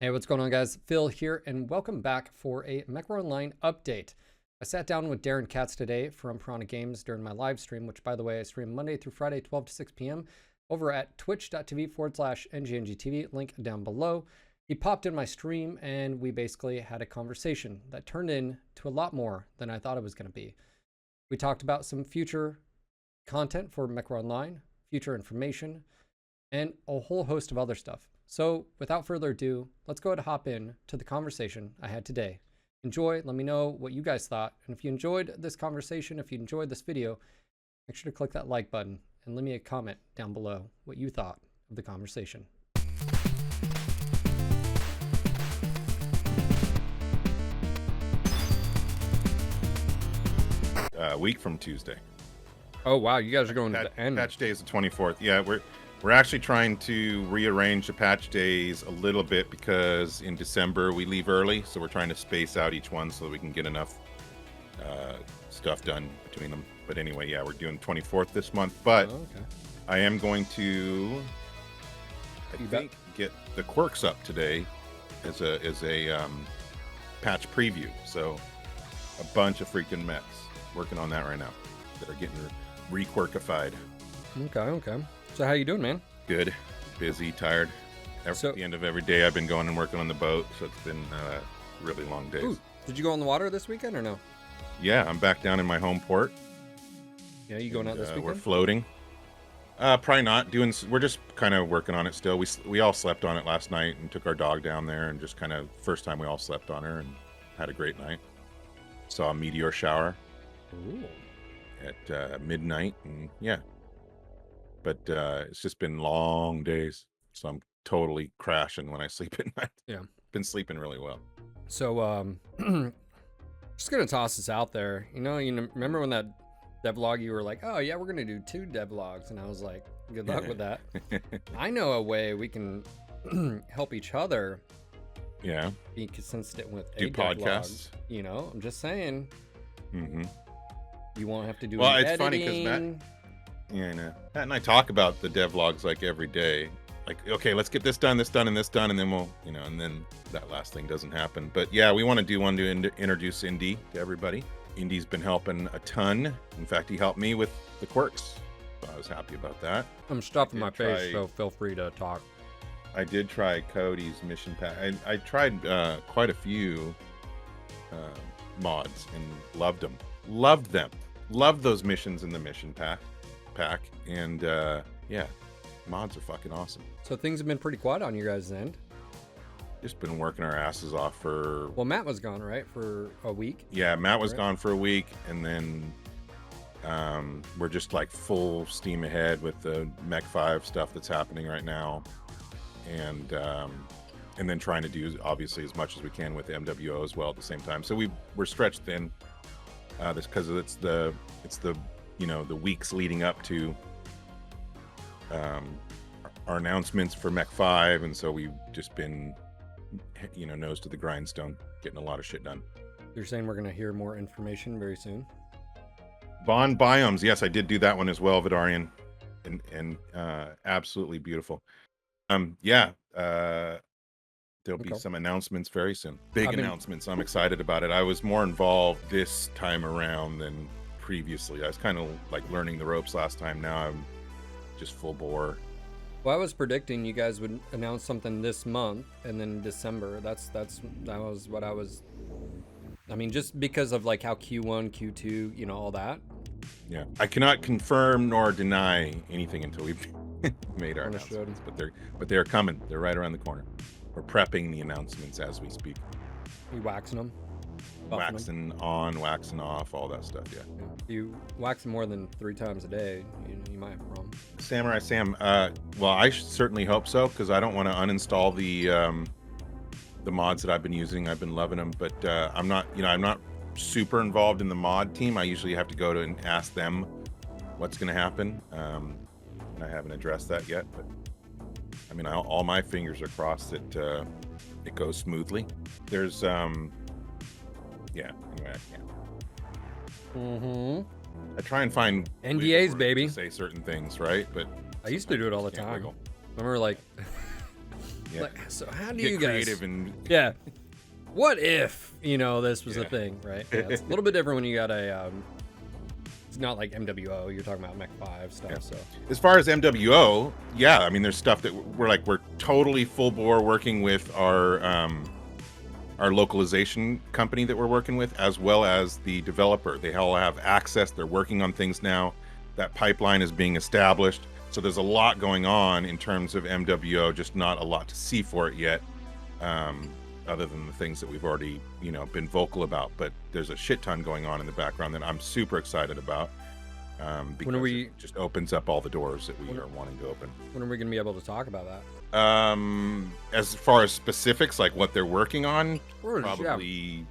Hey, what's going on, guys? Phil here, and welcome back for a Mechwarrior Online update. I sat down with Daeron Katz today from Piranha Games during my live stream, which, by the way, I stream Monday through Friday, 12 to 6 p.m. over at twitch.tv/NGNGTV, link down below. He popped in my stream, and we basically had a conversation that turned into a lot more than I thought it was going to be. We talked about some future content for Mechwarrior Online, future information, and a whole host of other stuff. So without further ado, let's go ahead and hop in to the conversation I had today. Enjoy, let me know what you guys thought. And if you enjoyed this conversation, if you enjoyed this video, make sure to click that like button and leave me a comment down below what you thought of the conversation. A week from Tuesday. Oh wow, you guys are going to the end. Patch day is the 24th. Yeah, we're actually trying to rearrange the patch days a little bit because in December we leave early, so we're trying to space out each one so that we can get enough stuff done between them. But anyway, yeah, we're doing 24th this month. But okay. I am going to, I think, get the quirks up today as a patch preview. So a bunch of freaking mechs. Working on that right now that are getting re-quirkified. Okay. So how you doing, man? Good, busy, tired. At the end of every day I've been going and working on the boat, so it's been really long days. Ooh, did you go on the water this weekend or no? Yeah, I'm back down in my home port. Yeah, you going out this weekend? We're floating. Probably not. We're just kind of working on it still. We all slept on it last night and took our dog down there and just kind of first time we all slept on her and had a great night. Saw a meteor shower. Ooh. At midnight, and yeah, but it's just been long days, so I'm totally crashing when I sleep at night. Yeah, been sleeping really well. So just gonna toss this out there. You remember when that devlog you were like, oh yeah, we're gonna do 2 devlogs, and I was like, good luck with that. I know a way we can help each other. Yeah, be consistent with do podcasts. I'm just saying. Mm-hmm. You won't have to do well, it's editing. funny because Matt and I talk about the devlogs like every day. Like, okay, let's get this done, and this done, and then we'll, and then that last thing doesn't happen. But yeah, we want to do one to introduce Indy to everybody. Indy's been helping a ton. In fact, he helped me with the quirks. So I was happy about that. I'm stuffing my face, so feel free to talk. I did try Cody's mission pack. I tried quite a few mods and loved them. Loved those missions in the mission pack. And yeah, mods are fucking awesome. So things have been pretty quiet on your guys' end. Just been working our asses off for... Well, Matt was gone, right? For a week? Yeah, Matt was gone for a week, and then we're just like full steam ahead with the Mech 5 stuff that's happening right now. And then trying to do obviously as much as we can with the MWO as well at the same time. So we're stretched thin. This because it's the the weeks leading up to our announcements for Mech 5, and so we've just been nose to the grindstone, getting a lot of shit done. You're saying we're gonna hear more information very soon? Bond biomes, yes, I did do that one as well, Vidarian, and absolutely beautiful. There'll be some announcements very soon. Big announcements. I'm excited about it. I was more involved this time around than previously. I was kind of like learning the ropes last time. Now I'm just full bore. Well, I was predicting you guys would announce something this month and then December. That was what I was. I mean, just because of like how Q1, Q2, all that. Yeah, I cannot confirm nor deny anything until we've made our announcements. But they're coming. They're right around the corner. We're prepping the announcements as we speak. You waxing them? Waxing on, waxing off, all that stuff, yeah. You wax them more than 3 times a day, you might have a problem. Samurai Sam, well, I certainly hope so, because I don't want to uninstall the mods that I've been using. I've been loving them, but I'm not super involved in the mod team. I usually have to go to and ask them what's going to happen. And I haven't addressed that yet, but I mean, all my fingers are crossed that it goes smoothly. There's, anyway, I can't. I try and find NDAs, baby. To say certain things, right? But I used to do it all the time. Remember, like, Yeah. Like, so how do Get you guys? creative and Yeah. What if this was a thing, right? Yeah, it's a little bit different when you got a. It's not like MWO. You're talking about Mech 5 stuff. Yeah. So as far as MWO, yeah, I mean, there's stuff that we're totally full bore working with our localization company that we're working with, as well as the developer. They all have access. They're working on things now. That pipeline is being established. So there's a lot going on in terms of MWO, just not a lot to see for it yet, other than the things that we've already, been vocal about. But there's a shit ton going on in the background that I'm super excited about, because it just opens up all the doors that we are wanting to open. When are we going to be able to talk about that? As far as specifics, like what they're working on, probably Yeah.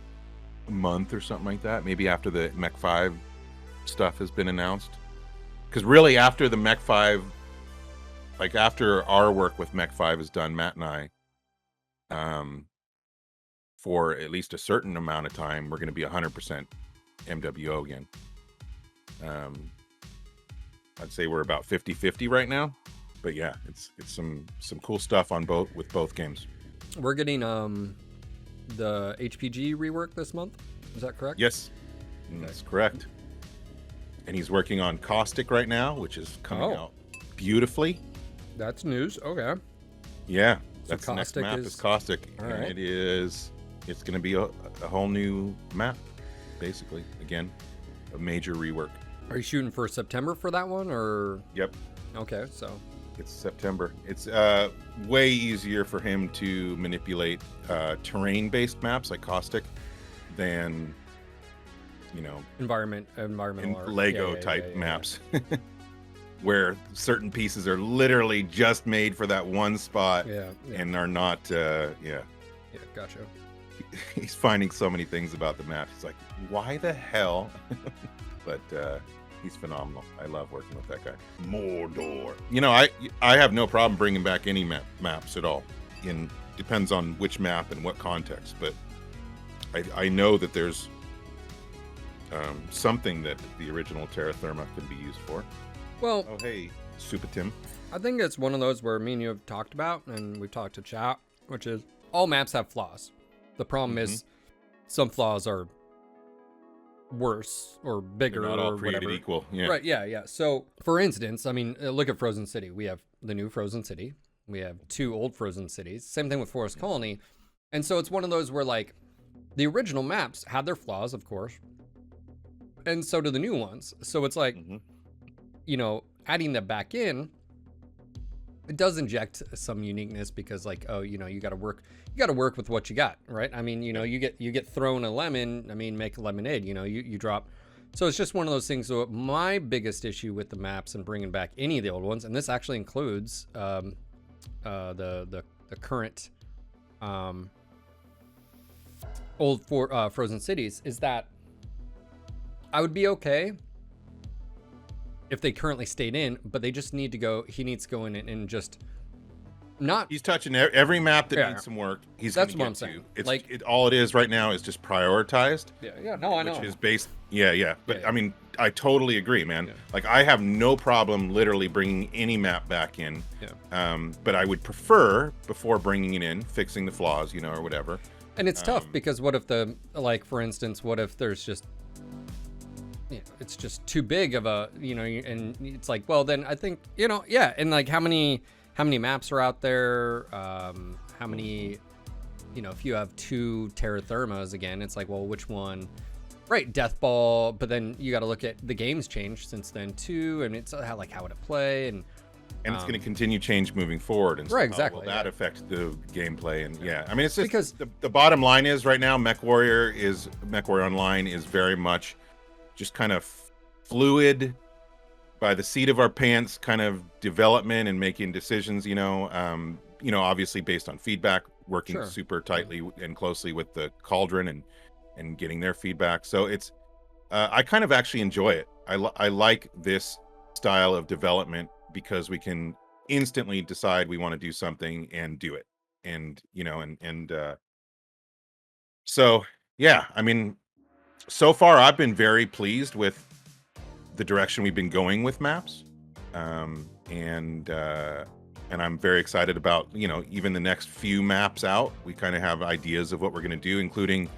a month or something like that. Maybe after the Mech 5 stuff has been announced. Because really, after the Mech 5, like after our work with Mech 5 is done, Matt and I, for at least a certain amount of time, we're going to be 100% MWO again. I'd say we're about 50-50 right now. But yeah, it's some cool stuff on with both games. We're getting the HPG rework this month. Is that correct? Yes, that's correct. And he's working on Caustic right now, which is coming out beautifully. That's news. Okay. Yeah, So that's the next map is Caustic, All and right. it's going to be a whole new map, basically. Again, a major rework. Are you shooting for September for that one, or? Yep. Okay, so. It's September. It's way easier for him to manipulate terrain-based maps like Caustic than environmental art. Lego type maps, where certain pieces are literally just made for that one spot and are not. Yeah, gotcha. He's finding so many things about the map. He's like, why the hell? But he's phenomenal. I love working with that guy. Mordor. I have no problem bringing back any maps at all. Depends on which map and what context. But I know that there's something that the original Terra Firma can be used for. Well, oh hey, Super Tim. I think it's one of those where me and you have talked about, and we've talked to chat, which is all maps have flaws. The problem is some flaws are worse or bigger. They're not all or created whatever. Equal. Yeah. Right. Yeah. So, for instance, I mean, look at Frozen City. We have the new Frozen City. We have 2 old Frozen Cities. Same thing with Forest Colony. And so it's one of those where, like, the original maps had their flaws, of course, and so do the new ones. So it's like, adding that back in, it does inject some uniqueness because, like, you got to work with what you got, right? I mean, you get thrown a lemon. I mean, make lemonade. You drop. So it's just one of those things. So my biggest issue with the maps and bringing back any of the old ones, and this actually includes the current old Frozen Cities, is that I would be okay if they currently stayed in, but they just need to go. He needs to go in and just not. He's touching every map that needs some work. That's what I'm saying. It's like all it is right now is just prioritized. Yeah. No, I know. Which is based. Yeah. But Yeah. I mean, I totally agree, man. Yeah. Like, I have no problem literally bringing any map back in. Yeah. But I would prefer, before bringing it in, fixing the flaws, or whatever. And it's tough because what if for instance, what if there's just, it's just too big of a, and it's like, well, then I think, and like how many maps are out there? How many, if you have 2 Terra Thermas again, it's like, well, which one? Right, Death Ball, but then you got to look at the game's changed since then too, and it's how would it play, and it's going to continue change moving forward, and right, exactly. Will that affect the gameplay? And I mean, it's just because the bottom line is right now, Mechwarrior Online is very much just kind of fluid, by the seat of our pants kind of development and making decisions. Obviously based on feedback, working super tightly and closely with the Cauldron and getting their feedback. So it's I kind of actually enjoy it. I like this style of development because we can instantly decide we want to do something and do it. And so yeah, I mean, so far I've been very pleased with the direction we've been going with maps. And and I'm very excited about, you know, even the next few maps out. We kind of have ideas of what we're going to do, including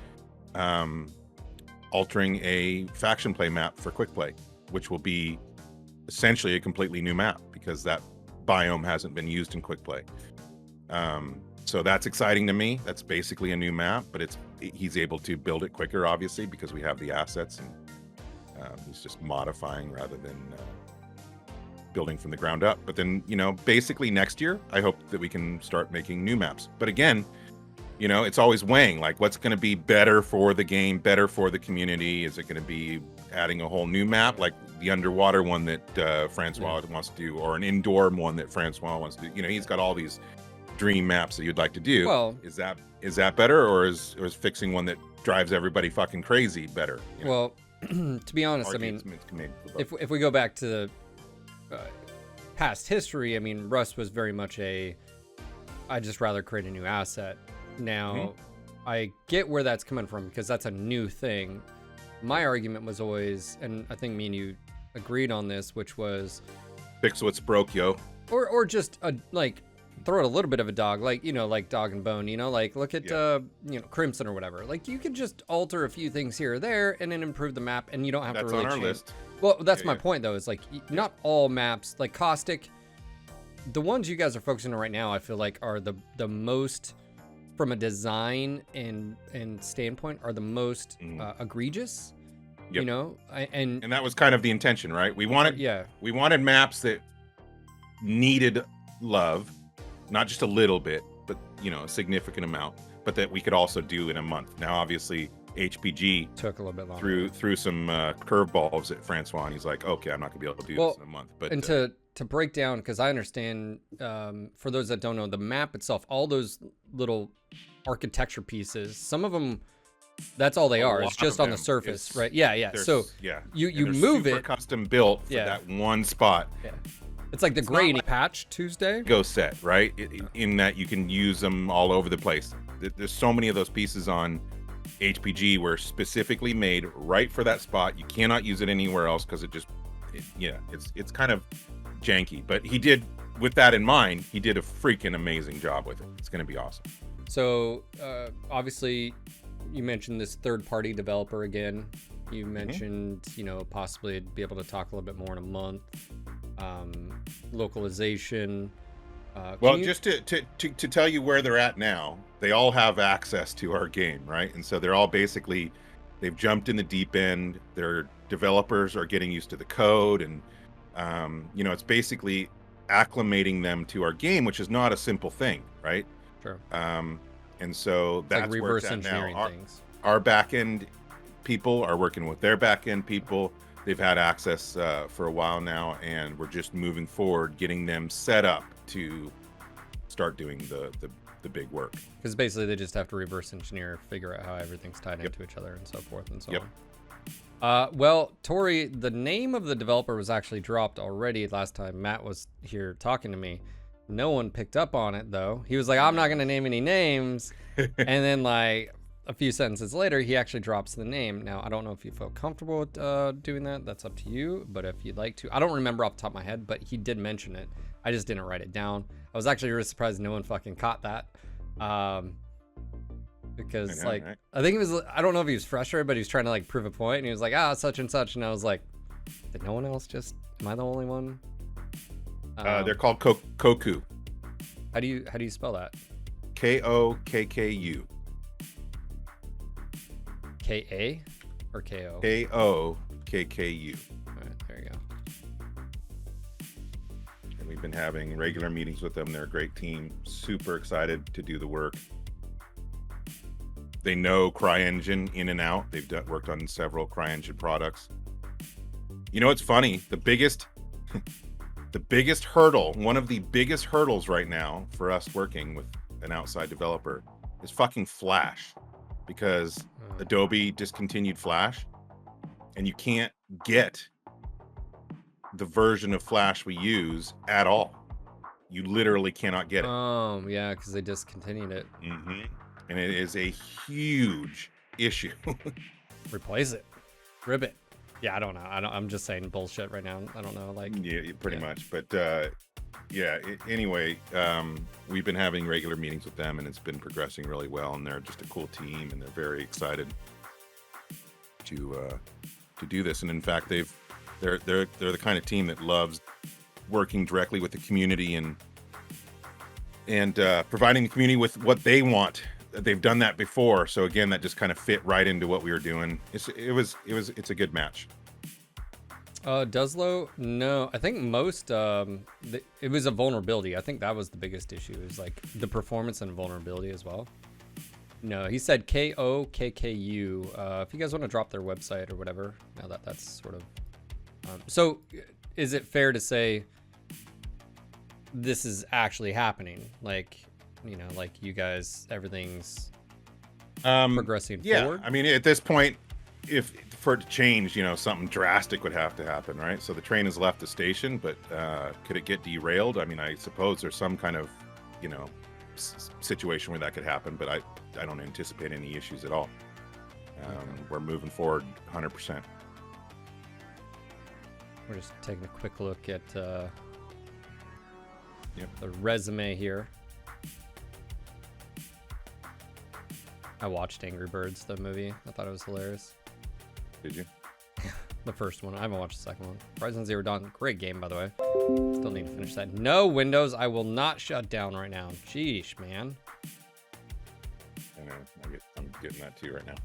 altering a faction play map for quick play, which will be essentially a completely new map because that biome hasn't been used in quick play. So that's exciting to me. That's basically a new map, but he's able to build it quicker, obviously, because we have the assets, and he's just modifying rather than building from the ground up. But then, you know, basically next year, I hope that we can start making new maps. But again, you know, it's always weighing, like, what's going to be better for the game, better for the community? Is it going to be adding a whole new map, like the underwater one that Francois wants to do, or an indoor one that Francois wants to do? You know, he's got all these dream maps that you'd like to do. Well, is that better, or is fixing one that drives everybody fucking crazy better? You know? Well, to be honest, I mean, if we go back to the past history, I mean, Rust was very much I'd just rather create a new asset. Now, I get where that's coming from because that's a new thing. My argument was always, and I think me and you agreed on this, which was fix what's broke, yo. Or just like throw it a little bit of a dog, like, you know, like Dog and Bone, you know, like look at you know, Crimson or whatever. Like, you could just alter a few things here or there and then improve the map, and you don't have to really on our change. List. Well, that's my point though. Is like, not all maps, like Caustic, the ones you guys are focusing on right now, I feel like are the most, from a design and standpoint, are the most egregious. Yep. You know, and that was kind of the intention, right? We wanted maps that needed love, not just a little bit, but, you know, a significant amount, but that we could also do in a month. Now, obviously, HPG took a little bit longer. Threw some curveballs at Francois, and he's like, okay, I'm not gonna be able to do this in a month. But and to break down, because I understand, for those that don't know, the map itself, all those little architecture pieces, some of them, that's all they are. It's just on the surface, right? Yeah. So you move it, custom built for that one spot. Yeah. It's like the grading patch Tuesday. Go set, right? In that you can use them all over the place. There's so many of those pieces on HPG were specifically made right for that spot. You cannot use it anywhere else because it's kind of janky. But he did, with that in mind, he did a freaking amazing job with it. It's going to be awesome. So obviously, you mentioned this third-party developer again. You mentioned, you know, possibly be able to talk a little bit more in a month. Localization. Well, just to tell you where they're at now, they all have access to our game, right? And so they're all basically, they've jumped in the deep end. Their developers are getting used to the code, and you know, it's basically acclimating them to our game, which is not a simple thing, right? Sure. And so that's like reverse engineering things. Our back end people are working with their back end people. They've had access for a while now, and we're just moving forward, getting them set up to start doing the big work. Because basically they just have to reverse engineer, figure out how everything's tied into each other and so forth and so on. Well, Tori, the name of the developer was actually dropped already last time Matt was here talking to me. No one picked up on it, though. He was like, I'm not going to name any names. And then, like, a few sentences later, he actually drops the name. Now, I don't know if you feel comfortable with doing that. That's up to you. But if you'd like to, I don't remember off the top of my head, but he did mention it. I just didn't write it down. I was actually really surprised no one fucking caught that. Because, I think it was, I don't know if he was frustrated, but he was trying to, like, prove a point. And he was like, such and such. And I was like, did no one else just, am I the only one? They're called Koku. How do you spell that? Kokku. K-A or K-O? Kokku. All right, there you go. And we've been having regular meetings with them. They're a great team. Super excited to do the work. They know CryEngine in and out. They've worked on several CryEngine products. You know, it's funny. The biggest hurdle, one of the biggest hurdles right now for us working with an outside developer is fucking Flash, because Adobe discontinued Flash, and you can't get the version of Flash we use at all. You literally cannot get it. Oh, yeah, because they discontinued it. And it is a huge issue. Replace it. Rip it. Yeah, I don't know. I'm just saying bullshit right now. I don't know. Like, yeah, pretty much. But Yeah. Anyway, we've been having regular meetings with them, and it's been progressing really well. And they're just a cool team, and they're very excited to do this. And in fact, they're the kind of team that loves working directly with the community and providing the community with what they want. They've done that before, so again, that just kind of fit right into what we were doing. It's a good match. Duslo, no, I think most it was a vulnerability. I think that was the biggest issue, is like the performance and vulnerability as well. No, he said KOKKU. If you guys want to drop their website or whatever, now that's sort of so is it fair to say this is actually happening? Like, you know, like you guys, everything's progressing forward? I mean, at this point, if for it to change, you know, something drastic would have to happen, right? So the train has left the station, but could it get derailed? I mean, I suppose there's some kind of, you know, situation where that could happen, but I don't anticipate any issues at all. We're moving forward 100%. We're just taking a quick look at the resume here. I watched Angry Birds, the movie. I thought it was hilarious. Did you? The first one. I haven't watched the second one. Horizon Zero Dawn. Great game, by the way. Still need to finish that. No, Windows. I will not shut down right now. Sheesh, man. I know. I'm getting that too right now.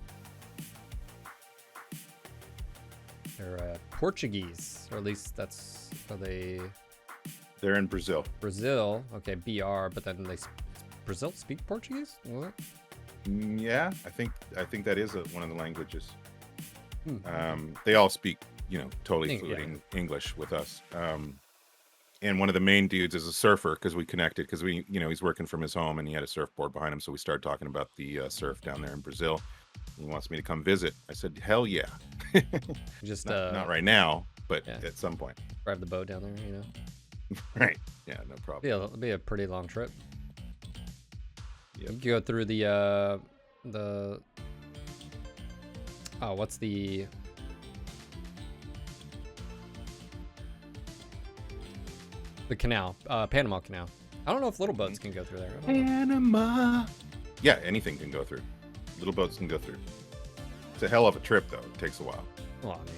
They're Portuguese. Or at least that's how they... They're in Brazil. Brazil. Okay, BR. But then Brazil speak Portuguese? What? Yeah, I think that is one of the languages. They all speak, you know, totally fluent English with us. And one of the main dudes is a surfer, because we connected, because he's working from his home and he had a surfboard behind him. So we started talking about the surf down there in Brazil. He wants me to come visit. I said, hell yeah. Just not right now, but at some point. Drive the boat down there, you know? Right. Yeah, no problem. Yeah, it'll be a pretty long trip. Yep. You go through the what's the canal, Panama Canal. I don't know if little boats can go through there. Panama. Yeah, anything can go through. Little boats can go through. It's a hell of a trip, though. It takes a while. Well, I mean,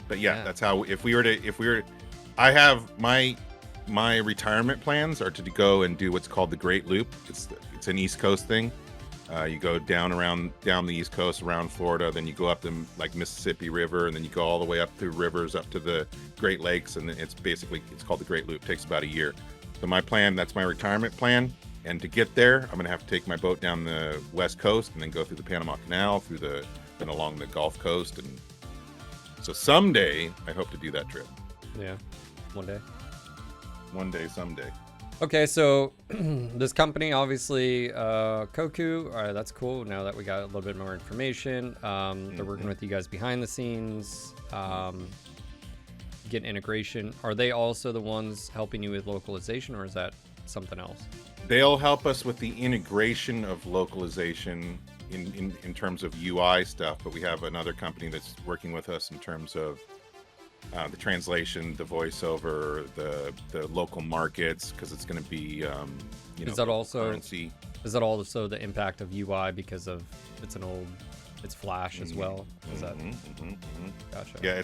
but yeah, that's how. If we were to, I have my retirement plans are to go and do what's called the Great Loop. It's an East Coast thing. You go down the East Coast around Florida, then you go up the like Mississippi River, and then you go all the way up through rivers up to the Great Lakes, and it's called the Great Loop. It takes about a year. So that's my retirement plan. And to get there, I'm gonna have to take my boat down the West Coast and then go through the Panama Canal, then along the Gulf Coast, and so someday I hope to do that trip. Yeah, one day. One day, someday. Okay, so this company, obviously, Koku, that's cool. Now that we got a little bit more information, they're working with you guys behind the scenes, getting integration. Are they also the ones helping you with localization, or is that something else? They'll help us with the integration of localization in terms of UI stuff, but we have another company that's working with us in terms of the translation, the voiceover, the local markets, because it's going to be is that also currency. Is that also the impact of UI because of it's Flash as well? Is that Gotcha. Yeah,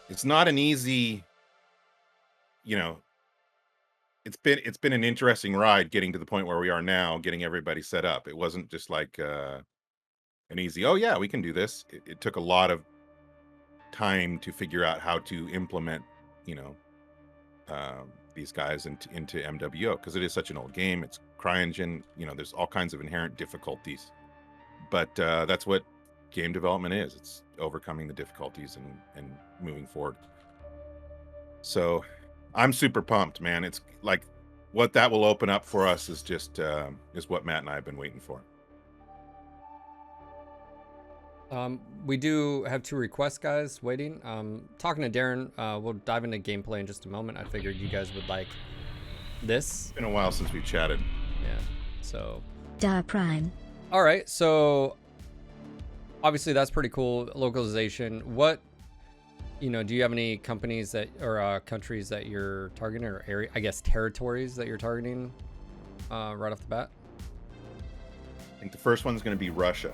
it's not an easy, you know, it's been an interesting ride getting to the point where we are now, getting everybody set up. It wasn't just like an easy, oh yeah, we can do this. It took a lot of time to figure out how to implement, you know, these guys into MWO, because it is such an old game. It's CryEngine, you know, there's all kinds of inherent difficulties, but that's what game development is. It's overcoming the difficulties and moving forward. So I'm super pumped, man. It's like what that will open up for us is just is what Matt and I have been waiting for. We do have 2 requests, guys, waiting. Talking to Daeron, we'll dive into gameplay in just a moment. I figured you guys would like this. It's been a while since we chatted. Yeah, so. Prime. All right, so obviously that's pretty cool. Localization. What you know, do you have any companies that or countries that you're targeting, or area, I guess territories that you're targeting right off the bat? I think the first one's going to be Russia.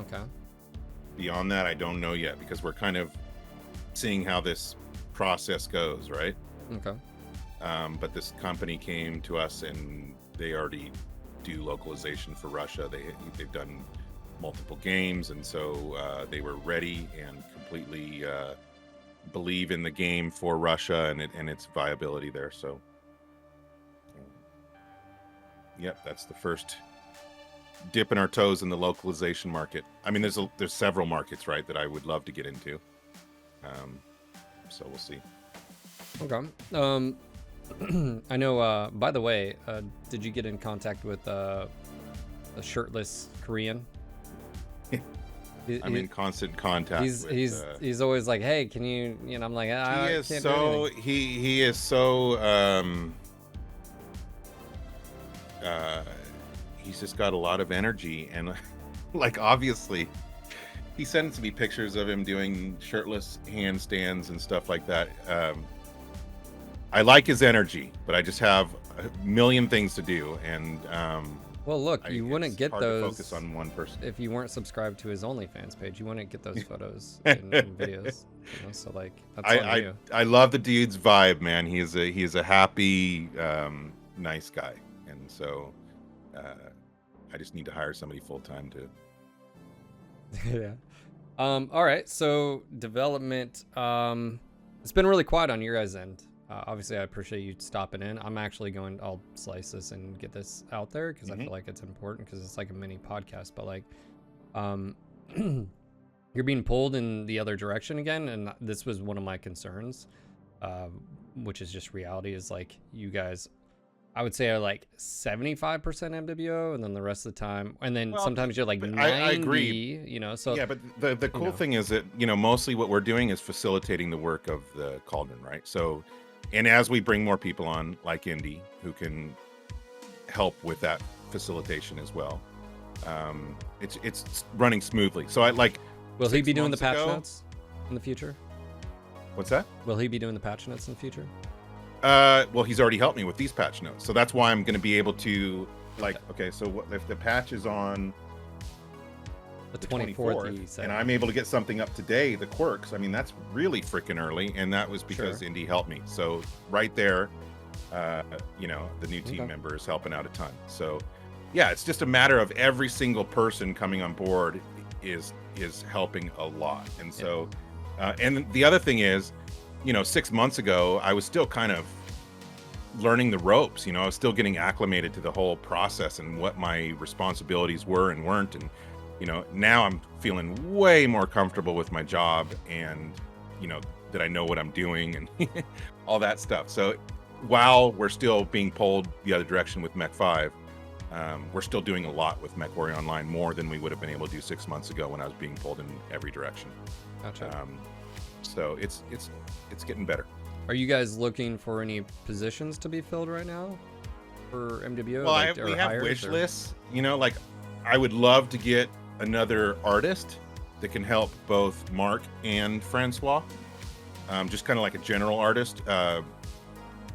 Okay. Beyond that, I don't know yet, because we're kind of seeing how this process goes, right? Okay. But this company came to us and they already do localization for Russia. They've done multiple games, and so they were ready and completely believe in the game for Russia and its viability there. So, yep, that's the first dipping our toes in the localization market. I mean, there's several markets, right, that I would love to get into. So we'll see. Okay. I know, by the way, did you get in contact with a shirtless Korean? I'm in constant contact. He's always like, hey, can you know, I'm like, I he is can't so do he is so he's just got a lot of energy, and like, obviously he sends me pictures of him doing shirtless handstands and stuff like that. I like his energy, but I just have a million things to do, and well, look, you wouldn't get those. To focus on one person if you weren't subscribed to his OnlyFans page. You wouldn't get those photos and videos. You know, so like, that's on you. I love the dude's vibe, man. He is a happy, nice guy, and so I just need to hire somebody full time to. Yeah. All right. So development. It's been really quiet on your guys' end. Obviously, I appreciate you stopping in. I'll slice this and get this out there because I feel like it's important, because it's like a mini podcast. But like, you're being pulled in the other direction again, and this was one of my concerns, which is just reality. Is like, you guys, I would say, are like 75% MWO, and then the rest of the time, and then sometimes you're like 90. I agree. You know, so yeah, but the cool thing is that, you know, mostly what we're doing is facilitating the work of the Cauldron, right? So. And as we bring more people on, like Indy, who can help with that facilitation as well, it's running smoothly. So I like. Will he be doing the patch notes in the future? What's that? Will he be doing the patch notes in the future? Well, he's already helped me with these patch notes, so that's why I'm going to be able to, like, okay, so what if the patch is on the 24th, and I'm able to get something up today, the quirks, I mean, that's really freaking early, and that was because Indy helped me. So right there, you know, the new team member is helping out a ton. So yeah, it's just a matter of every single person coming on board is helping a lot. And so and the other thing is, you know, 6 months ago I was still kind of learning the ropes. You know, I was still getting acclimated to the whole process and what my responsibilities were and weren't. And you know, now I'm feeling way more comfortable with my job, and, you know, that I know what I'm doing and all that stuff. So while we're still being pulled the other direction with Mech 5, we're still doing a lot with Mechwarrior Online, more than we would have been able to do 6 months ago when I was being pulled in every direction. Gotcha. So it's getting better. Are you guys looking for any positions to be filled right now for MWO? Well, like, we have wish lists. You know, like, I would love to get another artist that can help both Mark and Francois, just kind of like a general artist.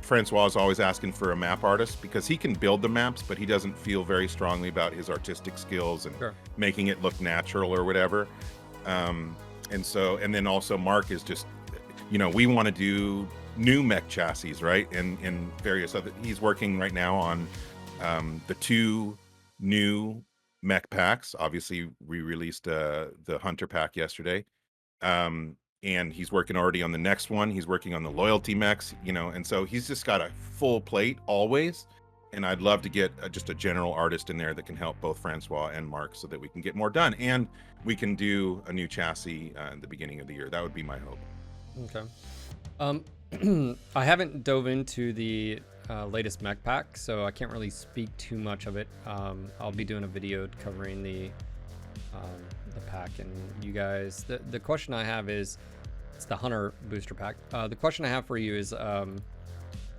Francois is always asking for a map artist because he can build the maps, but he doesn't feel very strongly about his artistic skills and making it look natural or whatever. And then also Mark is just, you know, we want to do new mech chassis, right? And various other, he's working right now on the 2 new mech packs. Obviously we released the hunter pack yesterday, and he's working already on the next one. He's working on the loyalty mechs, you know, and so he's just got a full plate always. And I'd love to get just a general artist in there that can help both Francois and Mark, so that we can get more done, and we can do a new chassis in the beginning of the year. That would be my hope. Okay. I haven't dove into the latest mech pack, so I can't really speak too much of it. I'll be doing a video covering the pack, and you guys, the question I have is, it's the hunter booster pack. The question I have for you is,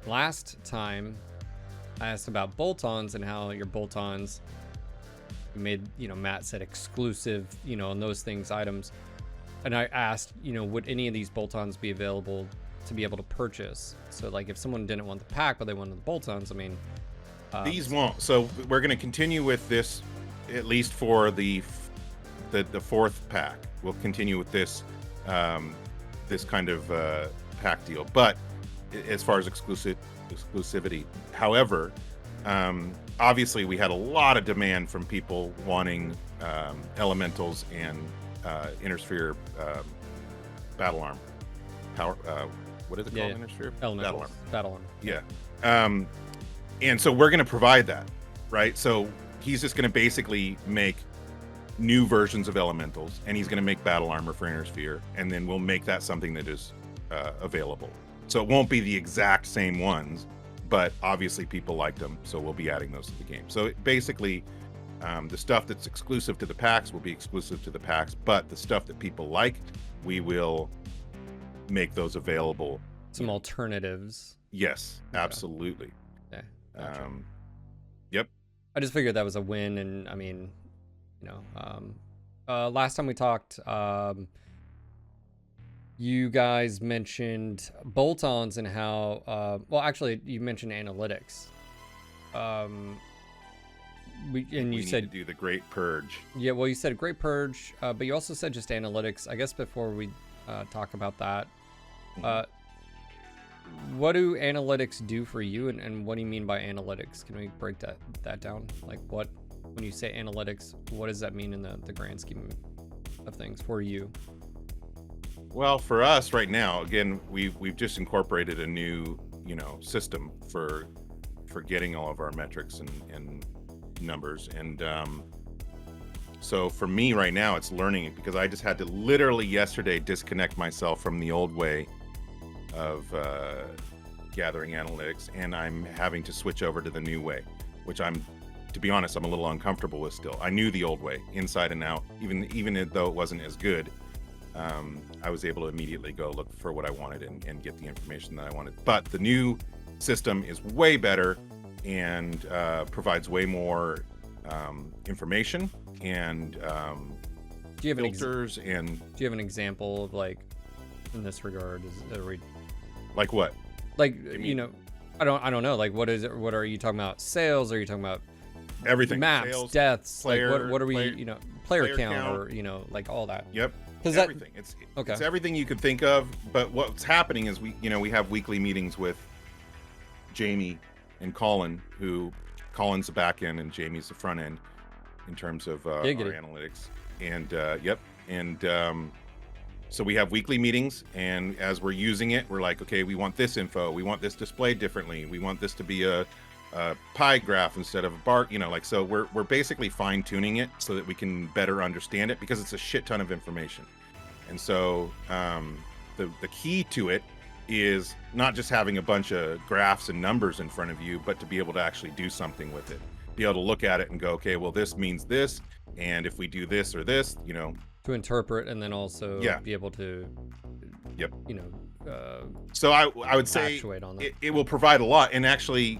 last time I asked about bolt-ons and how your bolt-ons made, you know, Matt said exclusive, you know, and those things, items. and I asked, you know, would any of these bolt-ons be available to be able to purchase? So like if someone didn't want the pack but they wanted the bolt-ons, I mean, these won't. So we're going to continue with this at least for the fourth pack. We'll continue with this this kind of pack deal. But as far as exclusivity, however, obviously we had a lot of demand from people wanting elementals and inner sphere battle arm power. What is it called? Inner sphere battle arm. Yeah. And so we're going to provide that, right? So he's just going to basically make new versions of elementals, and he's going to make battle armor for inner sphere, and then we'll make that something that is available. So it won't be the exact same ones, but obviously people liked them, so we'll be adding those to the game. So basically, the stuff that's exclusive to the packs will be exclusive to the packs, but the stuff that people like, we will make those available. Some alternatives. Yes, okay. Absolutely. Yeah. Gotcha. Yep. I just figured that was a win, and I mean, you know, last time we talked, you guys mentioned bolt-ons and how, well, actually, you mentioned analytics. We said need to do the Great Purge. Yeah, well, you said Great Purge, but you also said just analytics. I guess before we talk about that, what do analytics do for you, and what do you mean by analytics? Can we break that down? Like, what, when you say analytics, what does that mean in the grand scheme of things for you? Well, for us right now, again, we've just incorporated a new, you know, system for getting all of our metrics and numbers, and so for me right now, it's learning it, because I just had to literally yesterday disconnect myself from the old way of gathering analytics, and I'm having to switch over to the new way, which to be honest, I'm a little uncomfortable with still. I knew the old way inside and out, even though it wasn't as good. I was able to immediately go look for what I wanted and get the information that I wanted. But the new system is way better and provides way more information and do you have filters. Do you have an example of, like, in this regard? Like what? Like, you know, I don't know. Like, what is it? What are you talking about? Sales? Are you talking about everything? Maps, sales, deaths? Player, like, what are we? Player, you know, player count, or, you know, like all that. Yep. Because everything. It's everything you could think of. But what's happening is we have weekly meetings with Jamie and Colin, who Colin's the back end and Jamie's the front end in terms of our analytics. And so we have weekly meetings, and as we're using it, we're like, okay, we want this info, we want this displayed differently, we want this to be a pie graph instead of a bar, you know, like, so we're basically fine tuning it so that we can better understand it, because it's a shit ton of information. And so the key to it is not just having a bunch of graphs and numbers in front of you, but to be able to actually do something with it, be able to look at it and go, okay, well, this means this, and if we do this or this, you know, to interpret, and then also be able to, you know, so I would say it will provide a lot. And actually,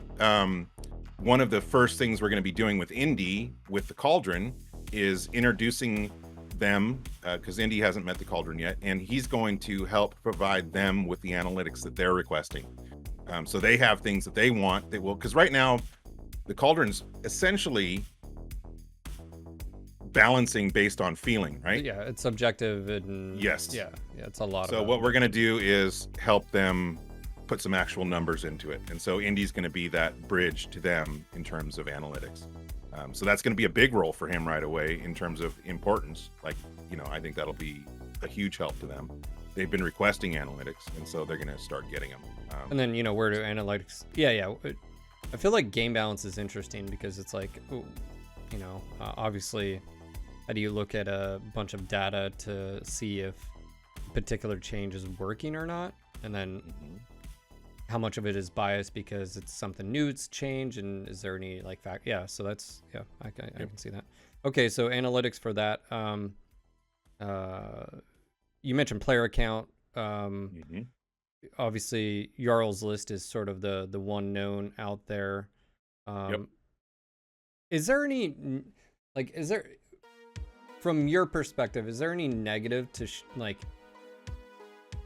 one of the first things we're going to be doing with Indy, with the Cauldron, is introducing them, because Indy hasn't met the Cauldron yet, and he's going to help provide them with the analytics that they're requesting. So they have things that they want. They will, because right now the Cauldron's essentially balancing based on feeling, right? Yeah, it's subjective, and yeah, it's a lot. So what we're going to do is help them put some actual numbers into it, and so Indy's going to be that bridge to them in terms of analytics. So that's going to be a big role for him right away in terms of importance. Like, you know, I think that'll be a huge help to them. They've been requesting analytics, and so they're going to start getting them. And then, you know, where do analytics? Yeah. I feel like game balance is interesting, because it's like, you know, obviously, how do you look at a bunch of data to see if a particular change is working or not? And then how much of it is biased because it's something new, it's changed, and is there any, like, fact? Yeah, so that's, I can see that. Okay, so analytics for that. You mentioned player account. Obviously, Jarl's list is sort of the one known out there. Is there any, like, from your perspective, is there any negative to like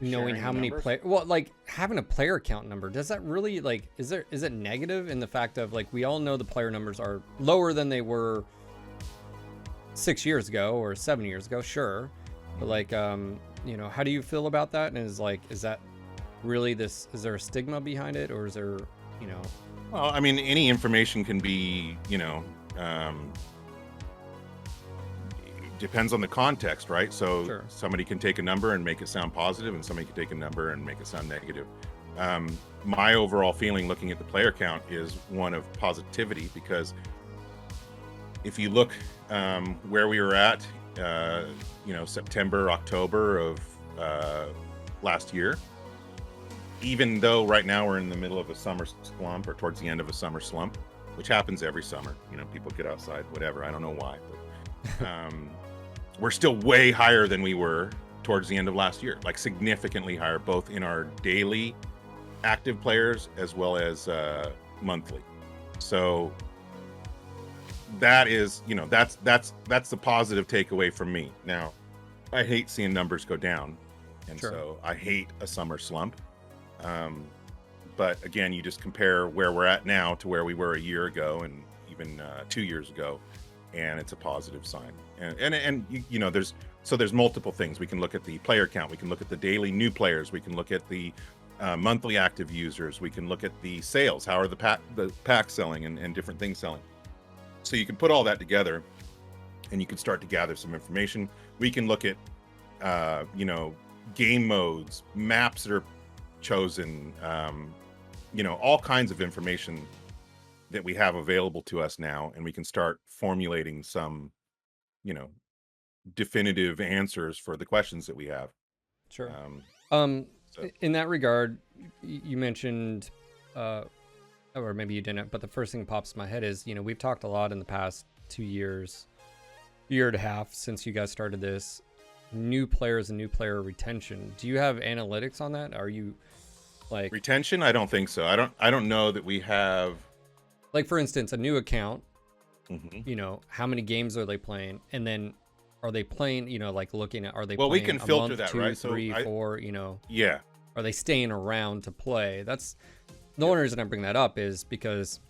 knowing Sharing how the many numbers? play? Well, like having a player count number, does that really like is it negative in the fact of like we all know the player numbers are lower than they were 6 years ago or 7 years ago, sure, but like you know, how do you feel about that? And is that really this? Is there a stigma behind it, or is there, you know? Well, I mean, any information can be, you know, depends on the context, right? So Sure. somebody can take a number and make it sound positive, and somebody can take a number and make it sound negative. My overall feeling looking at the player count is one of positivity, because if you look where we were at, you know, September, October of last year, even though right now we're in the middle of a summer slump or towards the end of a summer slump, which happens every summer, you know, people get outside, whatever, I don't know why, but we're still way higher than we were towards the end of last year, like significantly higher, both in our daily active players as well as monthly. So that is, you know, that's the positive takeaway from me. Now, I hate seeing numbers go down, and Sure. so I hate a summer slump. But again, you just compare where we're at now to where we were a year ago and even 2 years ago, and it's a positive sign. And you know, there's multiple things. We can look at the player count, we can look at the daily new players, we can look at the monthly active users, we can look at the sales, how are the pack selling, and different things selling. So you can put all that together and you can start to gather some information. We can look at you know, game modes, maps that are chosen, you know, all kinds of information that we have available to us now, and we can start formulating some, you know, definitive answers for the questions that we have. Sure. So In that regard, you mentioned, or maybe you didn't, but the first thing that pops in my head is, you know, we've talked a lot in the past 2 years, year and a half since you guys started this, new players and new player retention. Do you have analytics on that? Are you like retention? I don't think so. I don't know that we have. Like, for instance, a new account, Mhm. you know, how many games are they playing? And then are they playing, you know, like looking at, are they Well, we playing can a filter month, that, 2, right? So 3, 4, you know, Yeah. are they staying around to play? That's the only reason I bring that up is because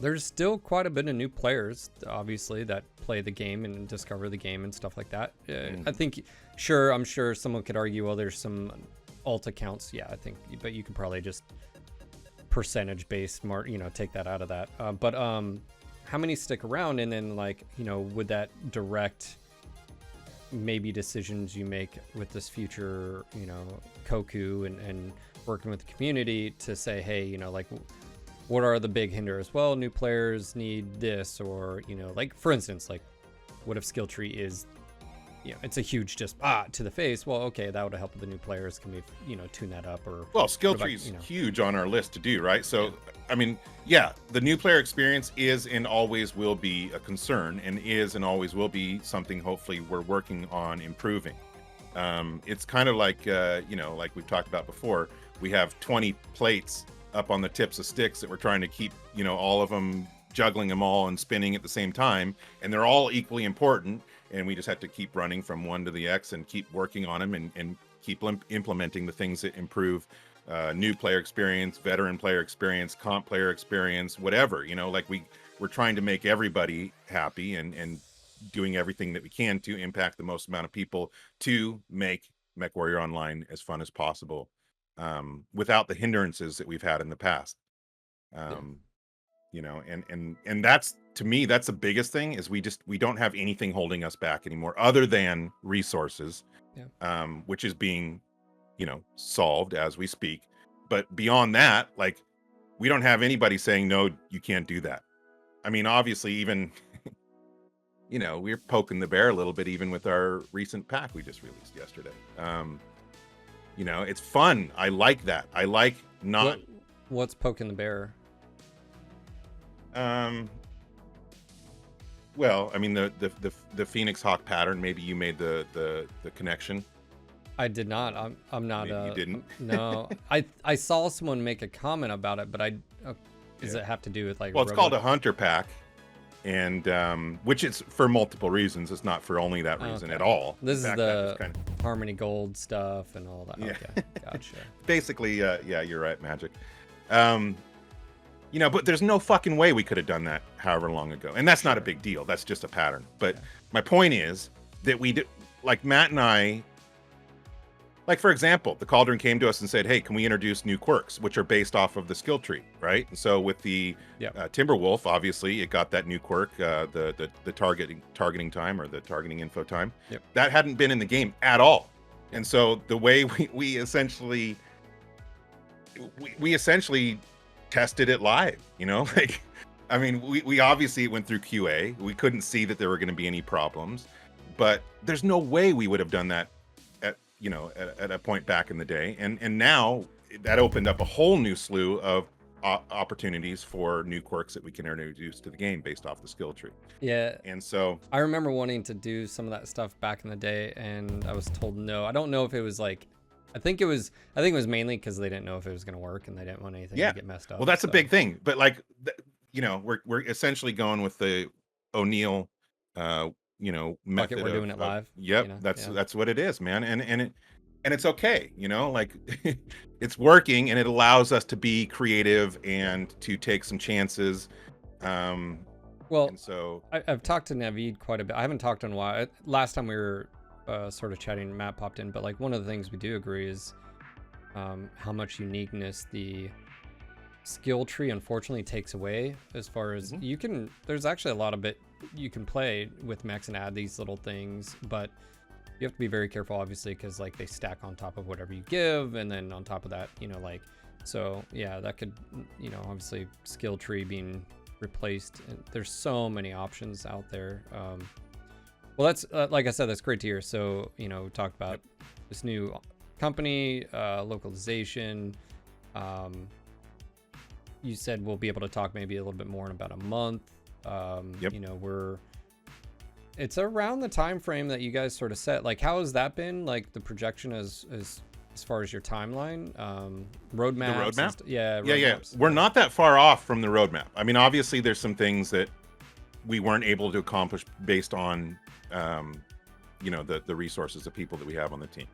there's still quite a bit of new players, obviously, that play the game and discover the game and stuff like that. I think, sure, I'm sure someone could argue, well, there's some alt accounts. Yeah, I think, but you could probably just percentage based, you know, take that out of that. But how many stick around? And then, like, you know, would that direct maybe decisions you make with this future, you know, Koku and working with the community to say, hey, you know, like, what are the big hinders? Well, new players need this, or, you know, like, for instance, like, what if skill tree is, you know, it's a huge just to the face. Well, okay, that would help the new players. Can we, you know, tune that up? Or Well, skill what about, tree's you know, huge on our list to do, right? So, I mean, yeah, the new player experience is and always will be a concern, and is and always will be something hopefully we're working on improving. It's kind of like, you know, like we've talked about before, we have 20 plates up on the tips of sticks that we're trying to keep, you know, all of them, juggling them all and spinning at the same time, and they're all equally important, and we just have to keep running from one to the X and keep working on them, and keep implementing the things that improve new player experience, veteran player experience, comp player experience, whatever, you know, like we're trying to make everybody happy, and doing everything that we can to impact the most amount of people to make Mechwarrior Online as fun as possible, without the hindrances that we've had in the past. You know, and that's, to me, that's the biggest thing, is we don't have anything holding us back anymore other than resources, which is being, you know, solved as we speak. But beyond that, like, we don't have anybody saying, no, you can't do that. I mean, obviously, even you know, we're poking the bear a little bit, even with our recent pack we just released yesterday. You know, it's fun. I like that. I like not. What's poking the bear? Well, I mean, the Phoenix Hawk pattern. Maybe you made the connection. I did not. I'm not. Maybe you didn't. No, I saw someone make a comment about it, but does it have to do with like? Well, it's called a hunter pack. and which is for multiple reasons. It's not for only that reason at all. This is fact, the kind of... Harmony Gold stuff and all that. Yeah. Okay, gotcha. Basically, yeah, you're right, Magic. You know, but there's no fucking way we could have done that however long ago, and that's not a big deal. That's just a pattern. But my point is that we did, like Matt and I. Like, for example, the Cauldron came to us and said, hey, can we introduce new quirks, which are based off of the skill tree, right? And so with the Timberwolf, obviously, it got that new quirk, the targeting time, or the targeting info time. That hadn't been in the game at all. And so the way we essentially tested it live, you know? Like, I mean, we obviously went through QA. We couldn't see that there were going to be any problems. But there's no way we would have done that at a point back in the day, and now that opened up a whole new slew of opportunities for new quirks that we can introduce to the game based off the skill tree. Yeah. And so I remember wanting to do some of that stuff back in the day, and I was told no. I don't know if it was like, I think it was mainly because they didn't know if it was going to work and they didn't want anything to get messed up. Well, that's a big thing. But like, we're essentially going with the O'Neill method. We're doing it live. Yep, that's what it is, man. And it's okay, like it's working, and it allows us to be creative and to take some chances. Well, and so I've talked to Naveed quite a bit. I haven't talked in a while. Last time we were sort of chatting, Matt popped in, but like one of the things we do agree is how much uniqueness the skill tree unfortunately takes away, as far as there's actually a lot of it you can play with mechs and add these little things, but you have to be very careful, obviously, because like they stack on top of whatever you give, and then on top of that, so yeah, that could, obviously skill tree being replaced, and there's so many options out there. Well, that's like I said, that's great to hear. So we talked about this new company, localization. You said we'll be able to talk maybe a little bit more in about a month. It's around the time frame that you guys sort of set. Like, how has that been, like the projection as far as your timeline, roadmap? The roadmap? Yeah. We're not that far off from the roadmap. I mean, obviously there's some things that we weren't able to accomplish based on the resources of people that we have on the team,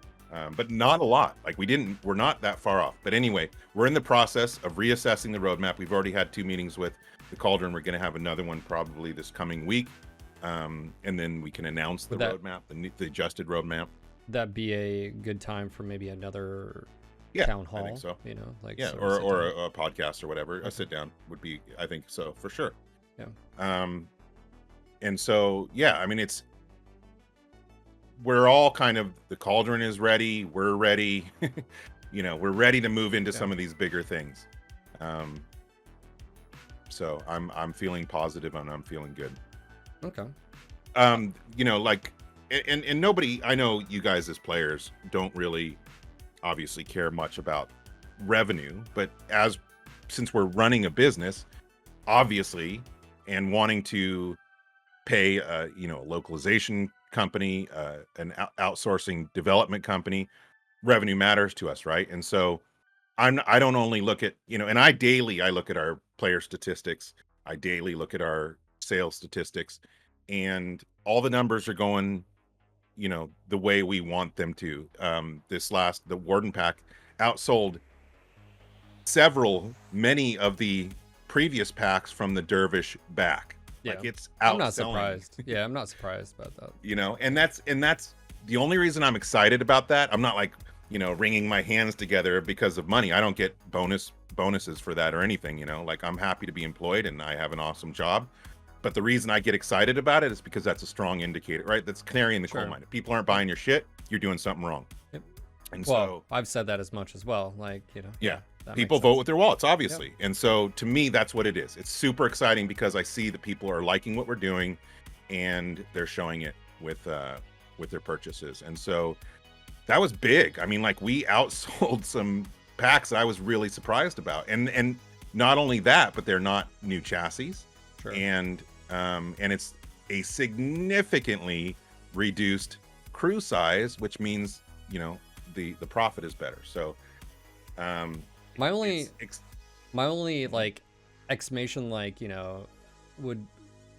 but not a lot. Like, we're not that far off. But anyway, we're in the process of reassessing the roadmap. We've already had 2 meetings with the Cauldron. We're going to have another one probably this coming week, and then we can announce the roadmap, the adjusted roadmap. That'd be a good time for maybe another town hall. I think so. Or a podcast or whatever. Okay. A sit down would be, I think so, for sure. Yeah. And so I mean, we're all kind of, the Cauldron is ready. We're ready. We're ready to move into some of these bigger things. So I'm feeling positive, and I'm feeling good. Okay. Like, and nobody, I know you guys as players don't really obviously care much about revenue, but since we're running a business, obviously, and wanting to pay a localization company, an outsourcing development company, revenue matters to us, right? And so I don't only look at, and I look at our player statistics. I daily look at our sales statistics, and all the numbers are going, the way we want them to. The Warden pack outsold many of the previous packs from the Dervish back. Yeah. Like, it's outselling. I'm not surprised. Yeah, I'm not surprised about that. And that's the only reason I'm excited about that. I'm not like, wringing my hands together because of money. I don't get bonuses for that or anything, like, I'm happy to be employed and I have an awesome job. But the reason I get excited about it is because that's a strong indicator, right? That's canary in the coal mine. If people aren't buying your shit, you're doing something wrong. Yep. And so I've said that as much as well. Like, people vote with their wallets, obviously. Yep. And so to me, that's what it is. It's super exciting because I see that people are liking what we're doing, and they're showing it with their purchases. And so that was big. I mean, like, we outsold some packs that I was really surprised about. And not only that, but they're not new chassis. Sure. And it's a significantly reduced crew size, which means, the profit is better. So my only like exclamation, like, would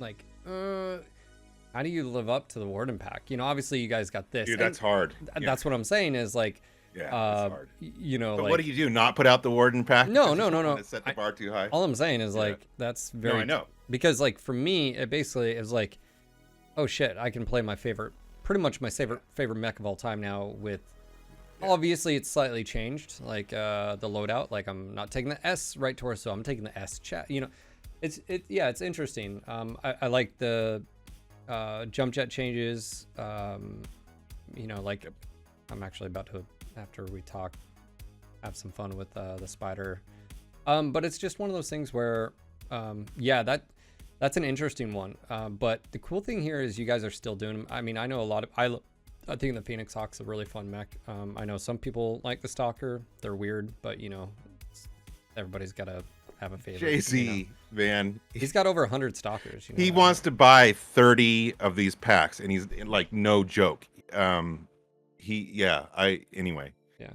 like, how do you live up to the Warden pack? You know, obviously you guys got this. Dude, that's hard. That's what I'm saying is like, yeah, that's hard. You know, but like, what do you do? Not put out the Warden pack? No. To set the bar too high. All I'm saying is like, that's very. No, I know. Because like for me, it basically is like, oh shit, I can play my pretty much my favorite mech of all time now with. Obviously, it's slightly changed, like the loadout. Like I'm not taking the S right torso, I'm taking the S chat. You know, it's interesting. I like the jump jet changes. You know, like I'm actually about to, after we talk, have some fun with the spider. But it's just one of those things where, yeah, that's an interesting one. But the cool thing here is you guys are still doing them. I mean, I know a lot of I think the Phoenix Hawk's a really fun mech. I know some people like the Stalker. They're weird, but you know, everybody's got to have a favorite. JC, you know? man. He's got over 100 Stalkers. You know, he wants to buy 30 of these packs, and he's like, no joke. Anyway. Yeah.